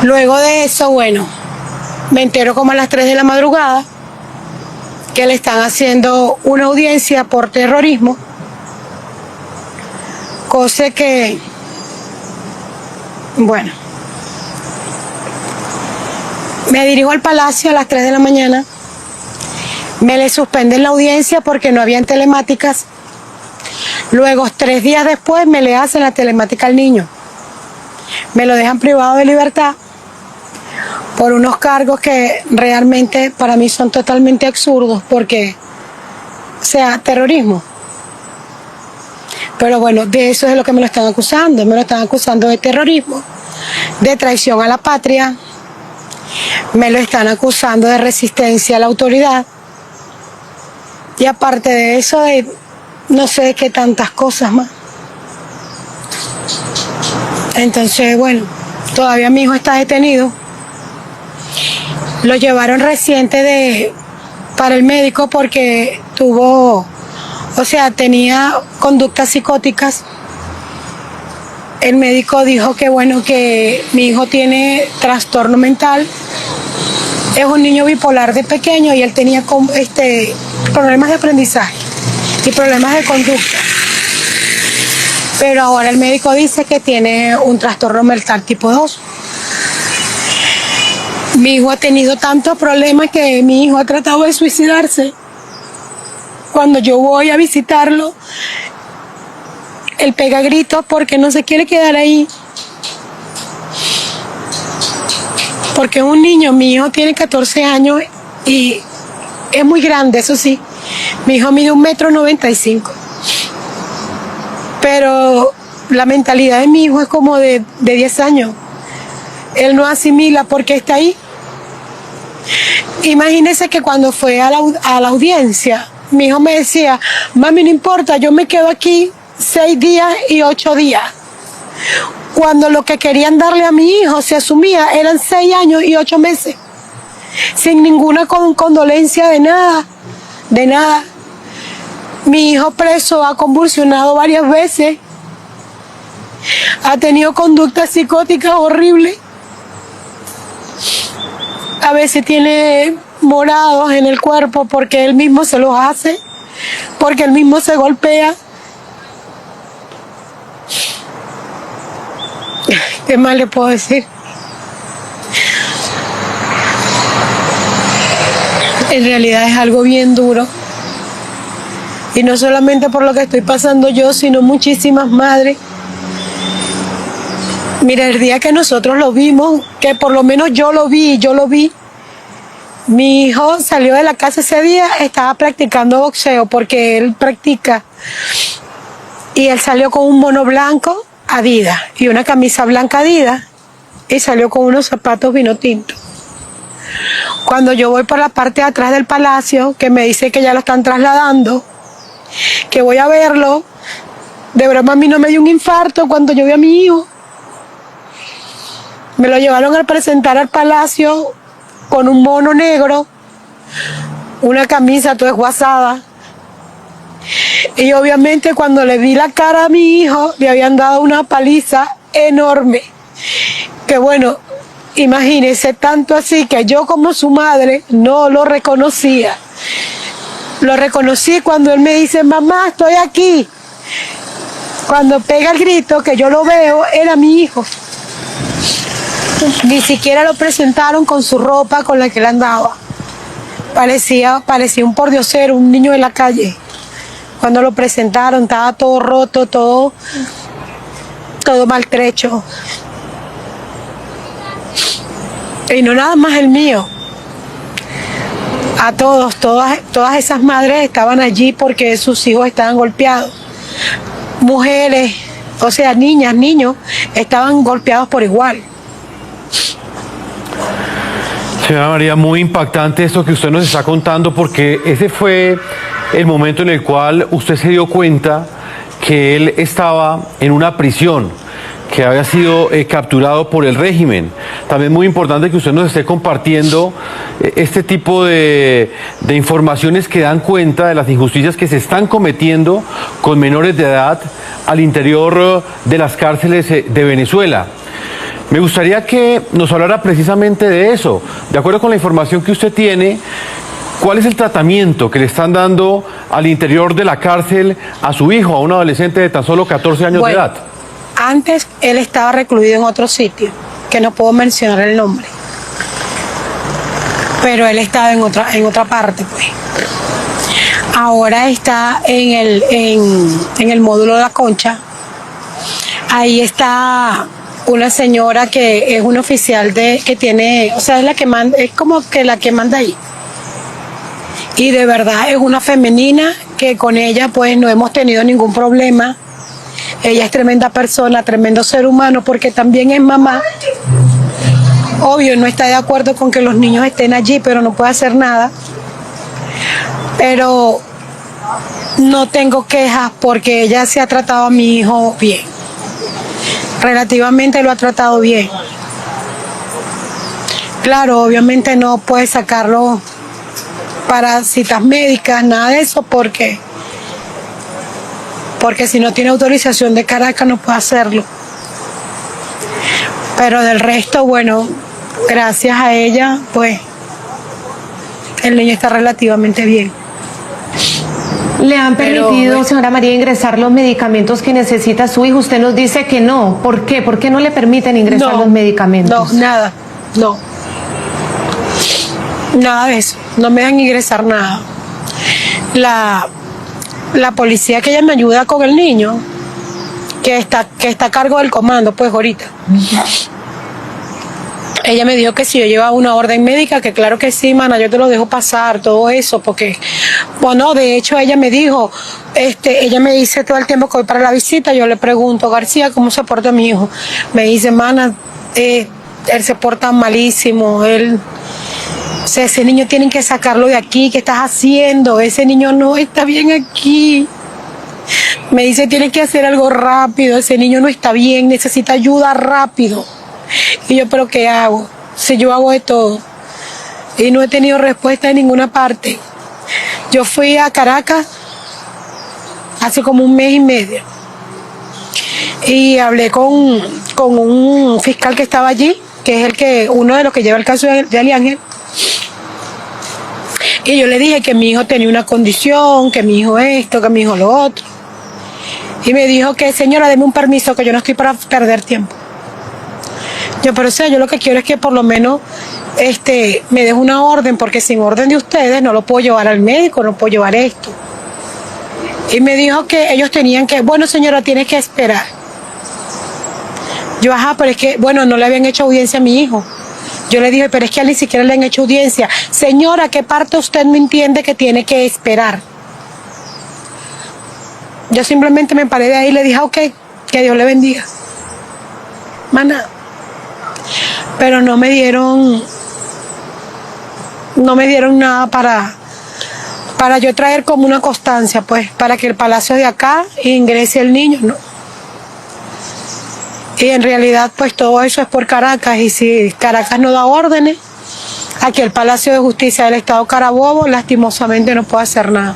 Luego de eso, bueno, me entero como a las 3 de la madrugada que le están haciendo una audiencia por terrorismo, cosa que, bueno, me dirijo al palacio a las 3 de la mañana, me le suspenden la audiencia porque no habían telemáticas, luego 3 días después me le hacen la telemática al niño, me lo dejan privado de libertad por unos cargos que realmente para mí son totalmente absurdos porque, o sea, terrorismo. Pero bueno, de eso es de lo que me lo están acusando. Me lo están acusando de terrorismo, de traición a la patria, me lo están acusando de resistencia a la autoridad y aparte de eso, de no sé qué tantas cosas más. Entonces, bueno, todavía mi hijo está detenido. Lo llevaron reciente para el médico porque tenía conductas psicóticas. El médico dijo que bueno, que mi hijo tiene trastorno mental. Es un niño bipolar de pequeño y él tenía problemas de aprendizaje y problemas de conducta. Pero ahora el médico dice que tiene un trastorno mental tipo 2. Mi hijo ha tenido tantos problemas que mi hijo ha tratado de suicidarse. Cuando yo voy a visitarlo, él pega gritos porque no se quiere quedar ahí. Porque es un niño, mi hijo tiene 14 años y es muy grande, eso sí. Mi hijo mide 1,95 m. Pero la mentalidad de mi hijo es como de 10 años. Él no asimila por qué está ahí. Imagínese que cuando fue a la audiencia, mi hijo me decía, mami, no importa, yo me quedo aquí 6 días y 8 días. Cuando lo que querían darle a mi hijo se asumía eran 6 años y 8 meses. Sin ninguna condolencia de nada, de nada. Mi hijo preso ha convulsionado varias veces. Ha tenido conductas psicóticas horribles. A veces tiene morados en el cuerpo porque él mismo se los hace, porque él mismo se golpea. ¿Qué más le puedo decir? En realidad es algo bien duro. Y no solamente por lo que estoy pasando yo, sino muchísimas madres. Mira, el día que nosotros lo vimos, que por lo menos yo lo vi, mi hijo salió de la casa ese día, estaba practicando boxeo porque él practica. Y él salió con un mono blanco Adidas y una camisa blanca Adidas y salió con unos zapatos vino tinto. Cuando yo voy por la parte de atrás del palacio, que me dice que ya lo están trasladando, que voy a verlo, De broma, a mí no me dio un infarto cuando yo vi a mi hijo. Me lo llevaron a presentar al palacio con un mono negro, una camisa toda esguazada. Y obviamente cuando le vi la cara a mi hijo, le habían dado una paliza enorme. Que bueno, imagínese, tanto así que yo como su madre no lo reconocía. Lo reconocí cuando él me dice, mamá, estoy aquí. Cuando pega el grito, que yo lo veo, era mi hijo. Ni siquiera lo presentaron con su ropa con la que él andaba. Parecía un pordiosero, un niño de la calle. Cuando lo presentaron, estaba todo roto, todo maltrecho. Y no nada más el mío. A todas esas madres estaban allí porque sus hijos estaban golpeados. Mujeres, o sea, niñas, niños, estaban golpeados por igual. Señora María, muy impactante esto que usted nos está contando, porque ese fue el momento en el cual usted se dio cuenta que él estaba en una prisión, que había sido capturado por el régimen. También muy importante que usted nos esté compartiendo este tipo de informaciones que dan cuenta de las injusticias que se están cometiendo con menores de edad al interior de las cárceles de Venezuela. Me gustaría que nos hablara precisamente de eso. De acuerdo con la información que usted tiene, ¿cuál es el tratamiento que le están dando al interior de la cárcel a su hijo, a un adolescente de tan solo 14 años de edad? Antes él estaba recluido en otro sitio, que no puedo mencionar el nombre. Pero él estaba en otra parte, pues. Ahora está en el módulo La Concha. Ahí está una señora que es una oficial que tiene, o sea, es la que manda, es como que la que manda ahí. Y de verdad es una femenina que con ella pues no hemos tenido ningún problema. Ella es tremenda persona, tremendo ser humano, porque también es mamá. Obvio, no está de acuerdo con que los niños estén allí, pero no puede hacer nada. Pero no tengo quejas porque ella se ha tratado a mi hijo bien. Relativamente lo ha tratado bien. Claro, obviamente no puede sacarlo para citas médicas, nada de eso, porque si no tiene autorización de Caracas no puede hacerlo. Pero del resto, bueno, gracias a ella, pues el niño está relativamente bien. ¿Le han permitido, señora María, ingresar los medicamentos que necesita su hijo? Usted nos dice que no. ¿Por qué? ¿Por qué no le permiten ingresar los medicamentos? No, nada, no. Nada de eso. No me dan ingresar nada. La policía que ella me ayuda con el niño, que está a cargo del comando, pues ahorita. Ella me dijo que si yo llevaba una orden médica, que claro que sí, mana, yo te lo dejo pasar, todo eso, porque, bueno, de hecho ella me dijo, ella me dice todo el tiempo que voy para la visita, yo le pregunto, García, ¿cómo se porta mi hijo? Me dice, mana, él se porta malísimo, o sea, ese niño tienen que sacarlo de aquí, ¿qué estás haciendo? Ese niño no está bien aquí. Me dice, tienes que hacer algo rápido, ese niño no está bien, necesita ayuda rápido. Y yo, ¿pero qué hago? Si yo hago de todo. Y no he tenido respuesta de ninguna parte. Yo fui a Caracas hace como un mes y medio. Y hablé con un fiscal que estaba allí, que es uno de los que lleva el caso de Ali Ángel. Y yo le dije que mi hijo tenía una condición, que mi hijo esto, que mi hijo lo otro. Y me dijo que, señora, deme un permiso, que yo no estoy para perder tiempo. Yo, pero o sea, yo lo que quiero es que por lo menos me deje una orden, porque sin orden de ustedes no lo puedo llevar al médico, no puedo llevar esto. Y me dijo que ellos tenían que, bueno, señora, tienes que esperar. Yo, ajá, pero es que, bueno, no le habían hecho audiencia a mi hijo. Yo le dije, pero es que a él ni siquiera le han hecho audiencia. Señora, ¿qué parte usted no entiende que tiene que esperar? Yo simplemente me paré de ahí y le dije, ok, que Dios le bendiga. Mana. Pero no me dieron nada para yo traer como una constancia, pues, para que el palacio de acá ingrese el niño, ¿no? Y en realidad, pues, todo eso es por Caracas, y si Caracas no da órdenes, aquí el Palacio de Justicia del Estado Carabobo, lastimosamente, no puede hacer nada.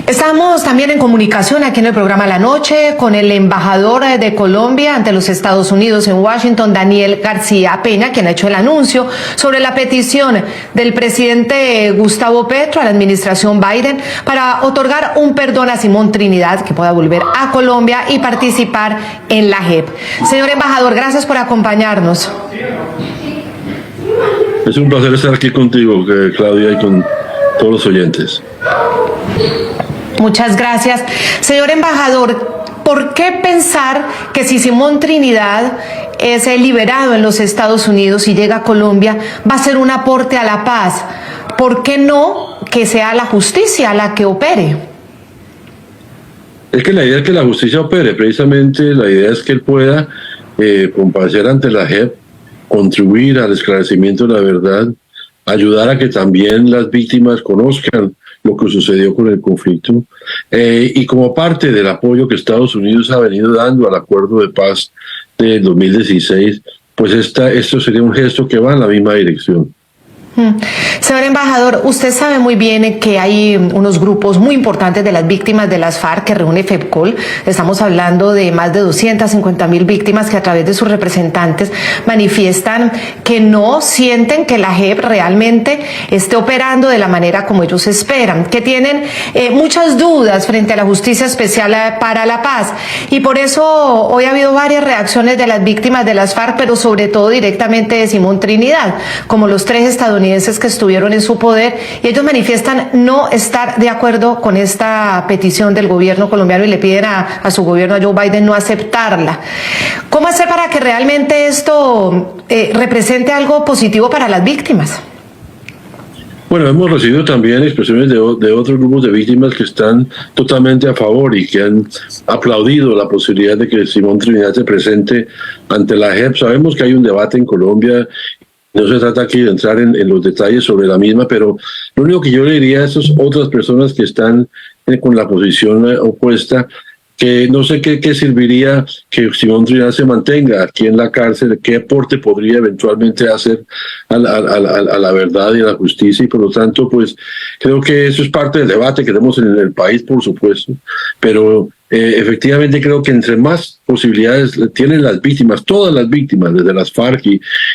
Estamos también en comunicación aquí en el programa La Noche con el embajador de Colombia ante los Estados Unidos en Washington, Daniel García Peña, quien ha hecho el anuncio sobre la petición del presidente Gustavo Petro a la administración Biden para otorgar un perdón a Simón Trinidad, que pueda volver a Colombia y participar en la JEP. Señor embajador, gracias por acompañarnos. Es un placer estar aquí contigo, Claudia, y con todos los oyentes. Muchas gracias. Señor embajador, ¿por qué pensar que si Simón Trinidad es liberado en los Estados Unidos y llega a Colombia, va a ser un aporte a la paz? ¿Por qué no que sea la justicia la que opere? Es que la idea es que la justicia opere, precisamente la idea es que él pueda comparecer ante la JEP, contribuir al esclarecimiento de la verdad, ayudar a que también las víctimas conozcan lo que sucedió con el conflicto, y como parte del apoyo que Estados Unidos ha venido dando al acuerdo de paz del 2016, pues esto sería un gesto que va en la misma dirección. Señor embajador, usted sabe muy bien que hay unos grupos muy importantes de las víctimas de las FARC que reúne FEPCOL. Estamos hablando de más de 250.000 víctimas que a través de sus representantes manifiestan que no sienten que la JEP realmente esté operando de la manera como ellos esperan, que tienen muchas dudas frente a la Justicia Especial para la Paz. Y por eso hoy ha habido varias reacciones de las víctimas de las FARC, pero sobre todo directamente de Simón Trinidad, como los 3 estadounidenses que estuvieron en su poder, y ellos manifiestan no estar de acuerdo con esta petición del gobierno colombiano y le piden a su gobierno, a Joe Biden, no aceptarla. ¿Cómo hacer para que realmente esto represente algo positivo para las víctimas? Bueno, hemos recibido también expresiones de otros grupos de víctimas que están totalmente a favor y que han aplaudido la posibilidad de que Simón Trinidad se presente ante la JEP. Sabemos que hay un debate en Colombia. No se trata aquí de entrar en los detalles sobre la misma, pero lo único que yo le diría a esas otras personas que están con la posición opuesta, que no sé qué serviría que Simón Trinidad se mantenga aquí en la cárcel, qué aporte podría eventualmente hacer a la verdad y a la justicia, y por lo tanto, pues creo que eso es parte del debate que tenemos en el país, por supuesto, pero efectivamente creo que entre más posibilidades tienen las víctimas, todas las víctimas, desde las FARC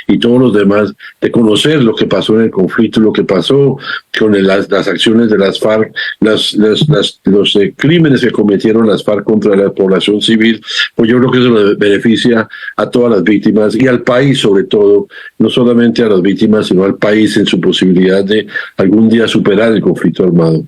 y todos los demás, de conocer lo que pasó en el conflicto, lo que pasó con las acciones de las FARC, los crímenes que cometieron las FARC contra la población civil, pues yo creo que eso le beneficia a todas las víctimas y al país sobre todo, no solamente a las víctimas, sino al país en su posibilidad de algún día superar el conflicto armado.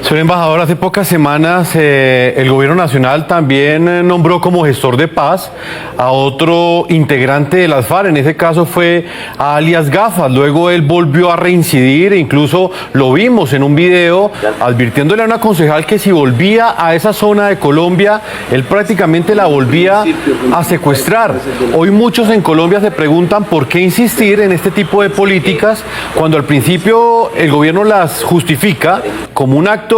Señor embajador, hace pocas semanas el gobierno nacional también nombró como gestor de paz a otro integrante de las FARC, en ese caso fue a alias Gafas. Luego él volvió a reincidir e incluso lo vimos en un video advirtiéndole a una concejal que si volvía a esa zona de Colombia, él prácticamente la volvía a secuestrar. Hoy muchos en Colombia se preguntan por qué insistir en este tipo de políticas cuando al principio el gobierno las justifica como un acto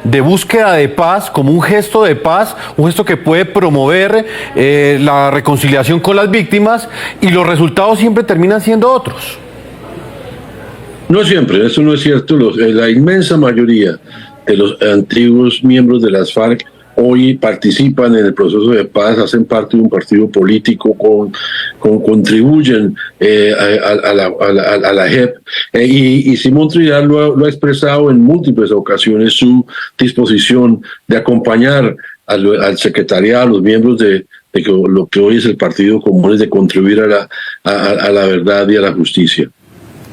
de búsqueda de paz, como un gesto de paz, un gesto que puede promover la reconciliación con las víctimas, y los resultados siempre terminan siendo otros. No siempre, eso no es cierto. La inmensa mayoría de los antiguos miembros de las FARC hoy participan en el proceso de paz, hacen parte de un partido político, contribuyen a la JEP, y Simón Trinidad lo ha expresado en múltiples ocasiones su disposición de acompañar al secretariado, a los miembros de lo que hoy es el Partido Común, de contribuir a la verdad y a la justicia.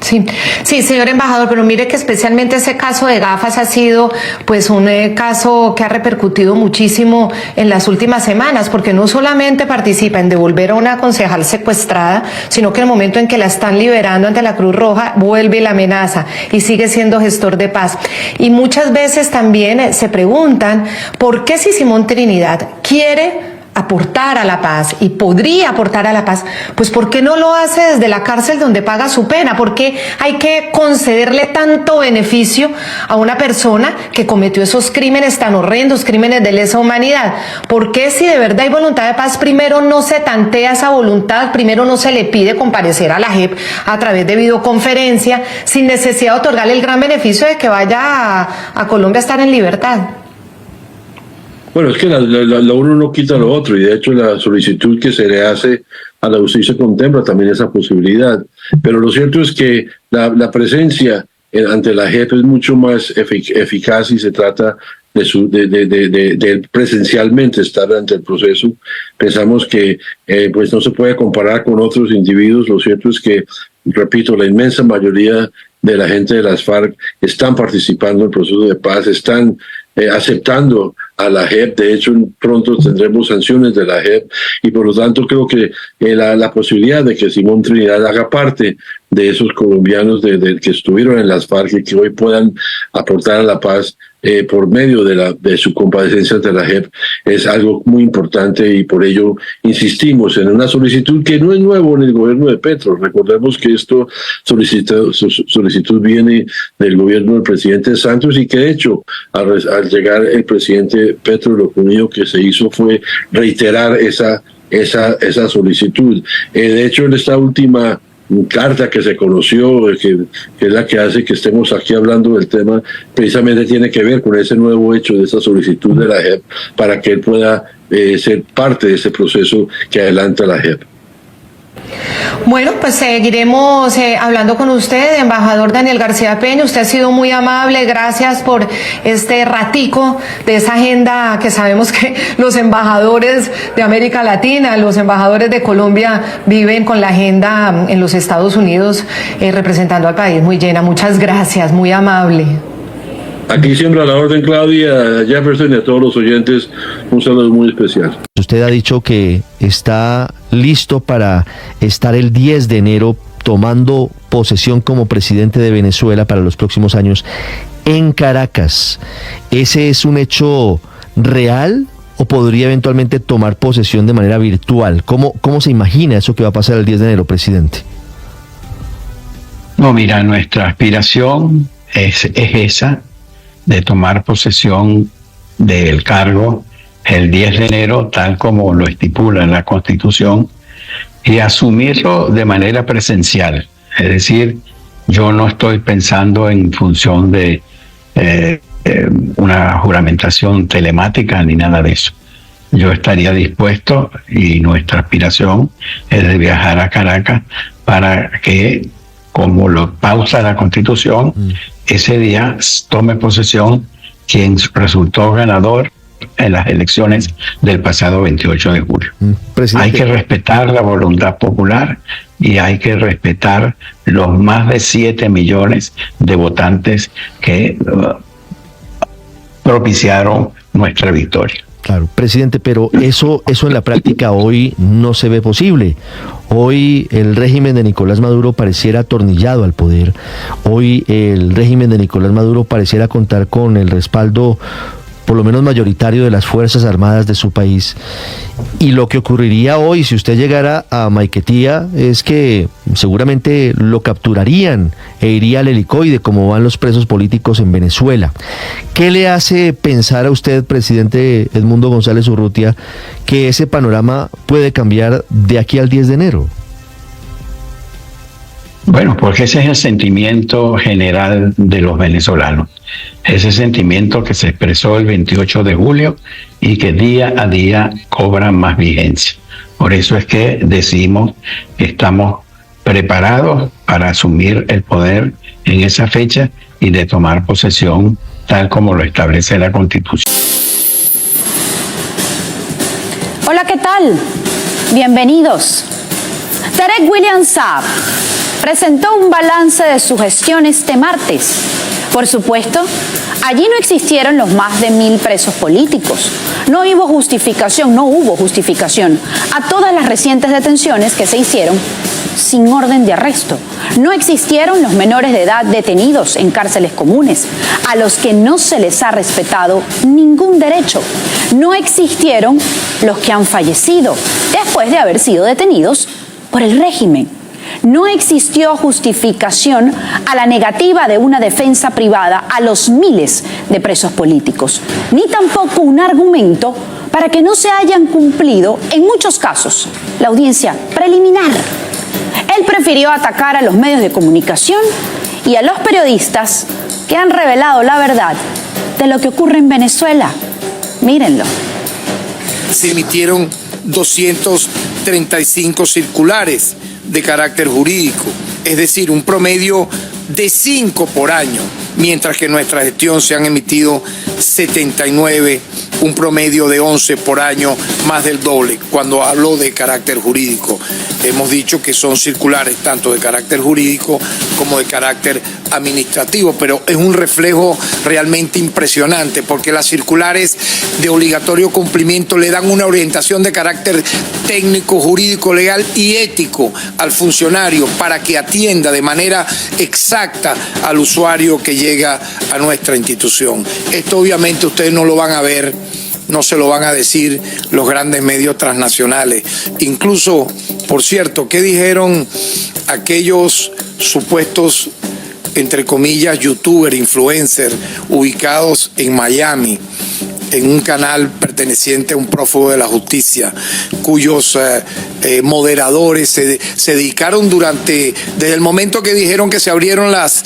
Sí, señor embajador, pero mire que especialmente ese caso de Gafas ha sido pues un caso que ha repercutido muchísimo en las últimas semanas, porque no solamente participa en devolver a una concejal secuestrada, sino que en el momento en que la están liberando ante la Cruz Roja, vuelve y la amenaza y sigue siendo gestor de paz. Y muchas veces también se preguntan por qué si Simón Trinidad quiere aportar a la paz y podría aportar a la paz, pues ¿por qué no lo hace desde la cárcel donde paga su pena? ¿Por qué hay que concederle tanto beneficio a una persona que cometió esos crímenes tan horrendos, crímenes de lesa humanidad? ¿Por qué, si de verdad hay voluntad de paz, primero no se tantea esa voluntad, primero no se le pide comparecer a la JEP a través de videoconferencia, sin necesidad de otorgarle el gran beneficio de que vaya a Colombia a estar en libertad? Bueno, es que lo uno no quita lo otro, y de hecho la solicitud que se le hace a la justicia contempla también esa posibilidad. Pero lo cierto es que la presencia ante la JEP es mucho más eficaz y se trata de presencialmente estar ante el proceso. Pensamos que pues no se puede comparar con otros individuos. Lo cierto es que, repito, la inmensa mayoría de la gente de las FARC están participando en el proceso de paz, están aceptando a la JEP. De hecho, pronto tendremos sanciones de la JEP, y por lo tanto creo que la posibilidad de que Simón Trinidad haga parte de esos colombianos que estuvieron en las FARC y que hoy puedan aportar a la paz por medio de su comparecencia ante la JEP es algo muy importante, y por ello insistimos en una solicitud que no es nuevo en el gobierno de Petro. Recordemos que esta solicitud viene del gobierno del presidente Santos, y que de hecho al llegar el presidente Petro, lo único que se hizo fue reiterar esa solicitud. De hecho, en esta última carta que se conoció, que es la que hace que estemos aquí hablando del tema, precisamente tiene que ver con ese nuevo hecho de esa solicitud de la JEP para que él pueda ser parte de ese proceso que adelanta la JEP. Bueno, pues seguiremos hablando con usted, embajador Daniel García Peña. Usted ha sido muy amable, gracias por este ratico de esa agenda que sabemos que los embajadores de América Latina, los embajadores de Colombia viven con la agenda en los Estados Unidos, representando al país muy llena. Muchas gracias, muy amable. Aquí siempre a la orden, Claudia, a Jefferson y a todos los oyentes, un saludo muy especial. Usted ha dicho que está listo para estar el 10 de enero tomando posesión como presidente de Venezuela para los próximos años en Caracas. ¿Ese es un hecho real o podría eventualmente tomar posesión de manera virtual? ¿Cómo se imagina eso que va a pasar el 10 de enero, presidente? No, mira, nuestra aspiración es esa, de tomar posesión del cargo el 10 de enero, tal como lo estipula la Constitución, y asumirlo de manera presencial. Es decir, yo no estoy pensando en función de una juramentación telemática ni nada de eso. Yo estaría dispuesto, y nuestra aspiración es de viajar a Caracas para que, como lo pausa la Constitución, ese día tome posesión quien resultó ganador en las elecciones del pasado 28 de julio. Hay que respetar la voluntad popular y hay que respetar los más de 7 millones de votantes que propiciaron nuestra victoria. Claro, presidente, pero eso en la práctica hoy no se ve posible. Hoy el régimen de Nicolás Maduro pareciera atornillado al poder. Hoy el régimen de Nicolás Maduro pareciera contar con el respaldo, por lo menos mayoritario, de las Fuerzas Armadas de su país. Y lo que ocurriría hoy, si usted llegara a Maiquetía, es que seguramente lo capturarían e iría al helicoide, como van los presos políticos en Venezuela. ¿Qué le hace pensar a usted, presidente Edmundo González Urrutia, que ese panorama puede cambiar de aquí al 10 de enero? Bueno, porque ese es el sentimiento general de los venezolanos. Ese sentimiento que se expresó el 28 de julio y que día a día cobra más vigencia. Por eso es que decimos que estamos preparados para asumir el poder en esa fecha y de tomar posesión tal como lo establece la Constitución. Hola, ¿qué tal? Bienvenidos. Tarek William Saab presentó un balance de su gestión este martes. Por supuesto, allí no existieron los más de 1.000 presos políticos. No hubo justificación a todas las recientes detenciones que se hicieron sin orden de arresto. No existieron los menores de edad detenidos en cárceles comunes, a los que no se les ha respetado ningún derecho. No existieron los que han fallecido después de haber sido detenidos por el régimen. No existió justificación a la negativa de una defensa privada a los miles de presos políticos, ni tampoco un argumento para que no se hayan cumplido, en muchos casos, la audiencia preliminar. Él prefirió atacar a los medios de comunicación y a los periodistas que han revelado la verdad de lo que ocurre en Venezuela. Mírenlo. Se emitieron 235 circulares de carácter jurídico, es decir, un promedio de 5 por año, mientras que en nuestra gestión se han emitido 79, un promedio de 11 por año, más del doble. Cuando hablo de carácter jurídico, hemos dicho que son circulares tanto de carácter jurídico como de carácter administrativo, pero es un reflejo realmente impresionante, porque las circulares de obligatorio cumplimiento le dan una orientación de carácter técnico, jurídico, legal y ético al funcionario para que atienda de manera exacta al usuario que llega a nuestra institución. Esto obviamente ustedes no lo van a ver, no se lo van a decir los grandes medios transnacionales. Incluso, por cierto, ¿qué dijeron aquellos supuestos, entre comillas, youtubers, influencers, ubicados en Miami, en un canal perteneciente a un prófugo de la justicia, cuyos moderadores se dedicaron desde el momento que dijeron que se abrieron las,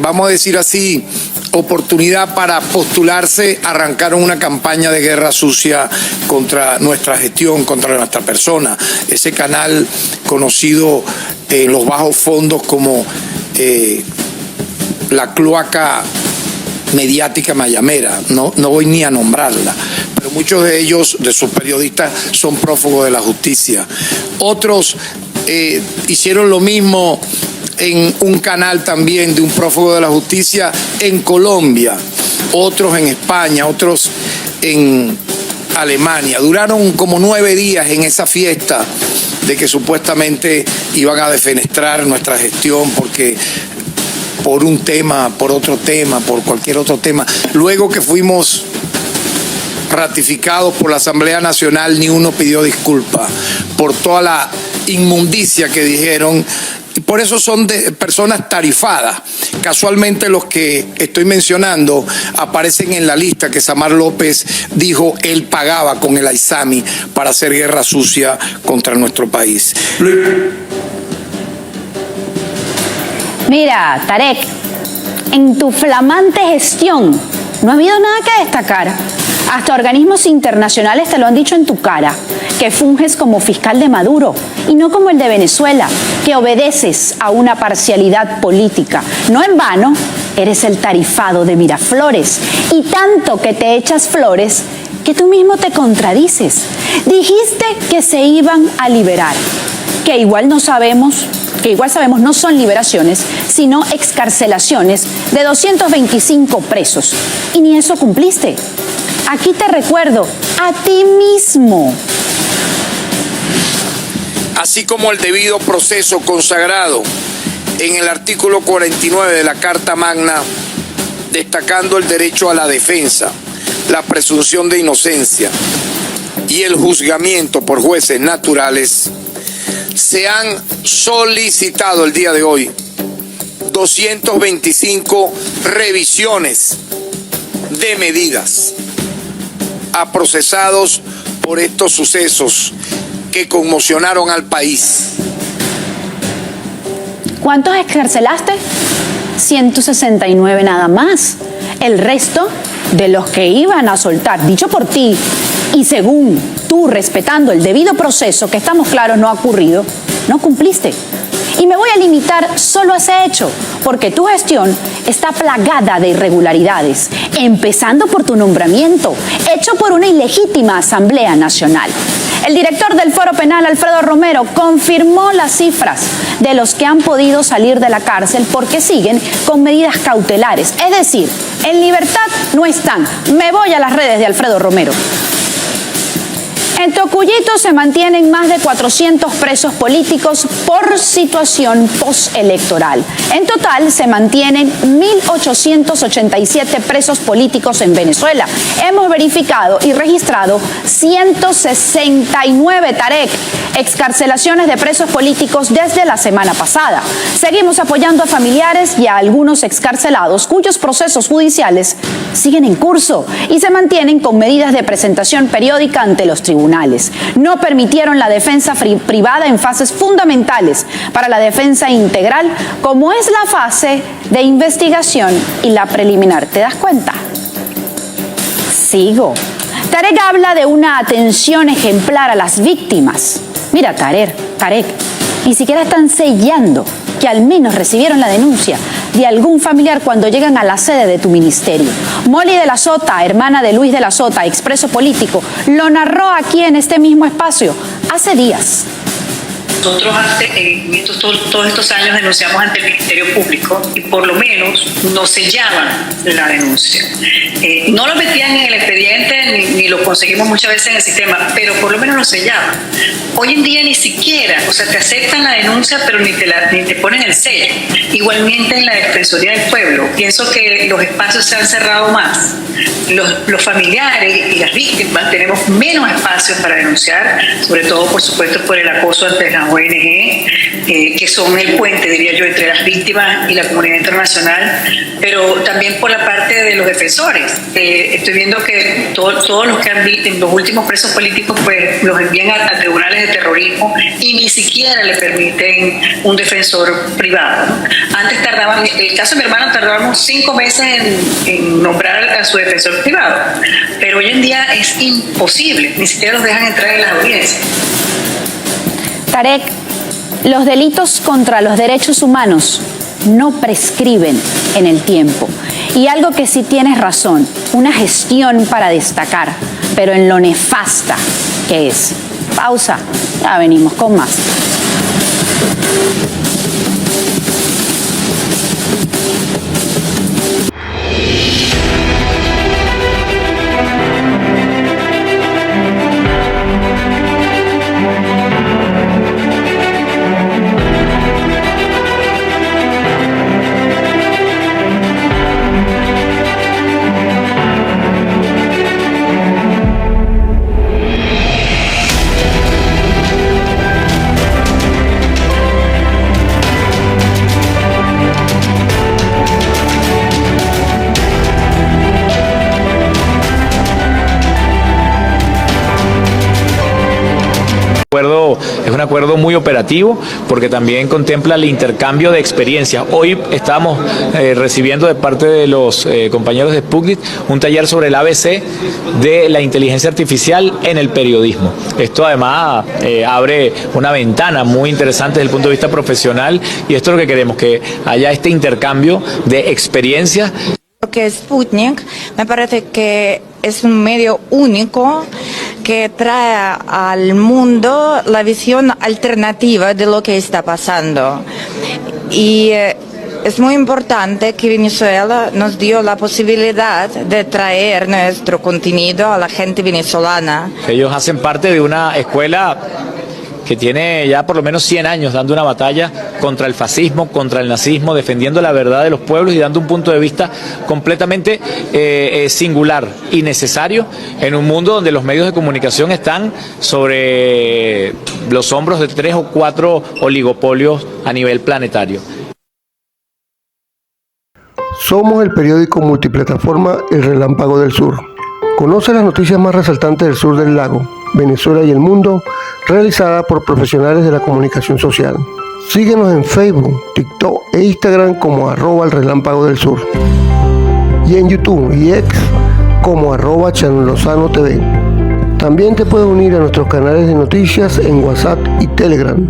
vamos a decir así, oportunidad para postularse, arrancaron una campaña de guerra sucia contra nuestra gestión, contra nuestra persona? Ese canal conocido en los bajos fondos como la cloaca mediática mayamera, no voy ni a nombrarla, pero muchos de ellos, de sus periodistas, son prófugos de la justicia. Otros hicieron lo mismo en un canal también de un prófugo de la justicia en Colombia, otros en España, otros en Alemania. Duraron como 9 días en esa fiesta de que supuestamente iban a defenestrar nuestra gestión porque por un tema, por otro tema, por cualquier otro tema. Luego que fuimos ratificados por la Asamblea Nacional, ni uno pidió disculpas por toda la inmundicia que dijeron. Y por eso son personas tarifadas. Casualmente los que estoy mencionando aparecen en la lista que Samar López dijo él pagaba con el Aizami para hacer guerra sucia contra nuestro país. Mira, Tarek, en tu flamante gestión no ha habido nada que destacar. Hasta organismos internacionales te lo han dicho en tu cara, que funges como fiscal de Maduro y no como el de Venezuela, que obedeces a una parcialidad política. No en vano, eres el tarifado de Miraflores, y tanto que te echas flores que tú mismo te contradices. Dijiste que se iban a liberar, que igual sabemos no son liberaciones, sino excarcelaciones de 225 presos. Y ni eso cumpliste. Aquí te recuerdo, a ti mismo. Así como el debido proceso consagrado en el artículo 49 de la Carta Magna, destacando el derecho a la defensa, la presunción de inocencia y el juzgamiento por jueces naturales, se han solicitado el día de hoy 225 revisiones de medidas a procesados por estos sucesos que conmocionaron al país. ¿Cuántos excarcelaste? 169 nada más. El resto de los que iban a soltar, dicho por ti, y según tú, respetando el debido proceso, que estamos claros no ha ocurrido, no cumpliste. Y me voy a limitar solo a ese hecho, porque tu gestión está plagada de irregularidades, empezando por tu nombramiento, hecho por una ilegítima Asamblea Nacional. El director del Foro Penal, Alfredo Romero, confirmó las cifras de los que han podido salir de la cárcel porque siguen con medidas cautelares. Es decir, en libertad no están. Me voy a las redes de Alfredo Romero. En Tocuyito se mantienen más de 400 presos políticos por situación postelectoral. En total se mantienen 1.887 presos políticos en Venezuela. Hemos verificado y registrado 169, Tarek, excarcelaciones de presos políticos desde la semana pasada. Seguimos apoyando a familiares y a algunos excarcelados cuyos procesos judiciales siguen en curso y se mantienen con medidas de presentación periódica ante los tribunales. No permitieron la defensa privada en fases fundamentales para la defensa integral, como es la fase de investigación y la preliminar. ¿Te das cuenta? Sigo. Tarek habla de una atención ejemplar a las víctimas. Mira, Tarek, ni siquiera están sellando que al menos recibieron la denuncia de algún familiar cuando llegan a la sede de tu ministerio. Molly de la Sota, hermana de Luis de la Sota, expreso político, lo narró aquí en este mismo espacio hace días. Nosotros todos estos años denunciamos ante el Ministerio Público y por lo menos no sellaban la denuncia. No lo metían en el expediente ni lo conseguimos muchas veces en el sistema, pero por lo menos lo sellaban. Hoy en día ni siquiera, o sea, te aceptan la denuncia pero ni te ponen el sello. Igualmente en la Defensoría del Pueblo, pienso que los espacios se han cerrado más. Los familiares y las víctimas tenemos menos espacios para denunciar, sobre todo por supuesto por el acoso ante las ONG, que son el puente, diría yo, entre las víctimas y la comunidad internacional, pero también por la parte de los defensores. Estoy viendo que todos los que han visto, los últimos presos políticos, pues los envían a tribunales de terrorismo y ni siquiera le permiten un defensor privado, ¿no? Antes tardaban, el caso de mi hermano tardábamos 5 meses en nombrar a su defensor privado, pero hoy en día es imposible, ni siquiera los dejan entrar en las audiencias. Tarek, los delitos contra los derechos humanos no prescriben en el tiempo. Y algo que sí tienes razón, una gestión para destacar, pero en lo nefasta que es. Pausa, ya venimos con más. Es un acuerdo muy operativo porque también contempla el intercambio de experiencias. Hoy estamos recibiendo de parte de los compañeros de Sputnik un taller sobre el ABC de la inteligencia artificial en el periodismo. Esto además abre una ventana muy interesante desde el punto de vista profesional y esto es lo que queremos, que haya este intercambio de experiencias. Porque Sputnik me parece que es un medio único que trae al mundo la visión alternativa de lo que está pasando. Y es muy importante que Venezuela nos dio la posibilidad de traer nuestro contenido a la gente venezolana. Ellos hacen parte de una escuela que tiene ya por lo menos 100 años dando una batalla contra el fascismo, contra el nazismo, defendiendo la verdad de los pueblos y dando un punto de vista completamente singular y necesario en un mundo donde los medios de comunicación están sobre los hombros de 3 o 4 oligopolios a nivel planetario. Somos el periódico multiplataforma El Relámpago del Sur. Conoce las noticias más resaltantes del sur del lago, Venezuela y el mundo, realizada por profesionales de la comunicación social. Síguenos en Facebook, TikTok e Instagram como @El Relámpago del Sur. Y en YouTube y X como @ChanoLozanoTV. También te puedes unir a nuestros canales de noticias en WhatsApp y Telegram.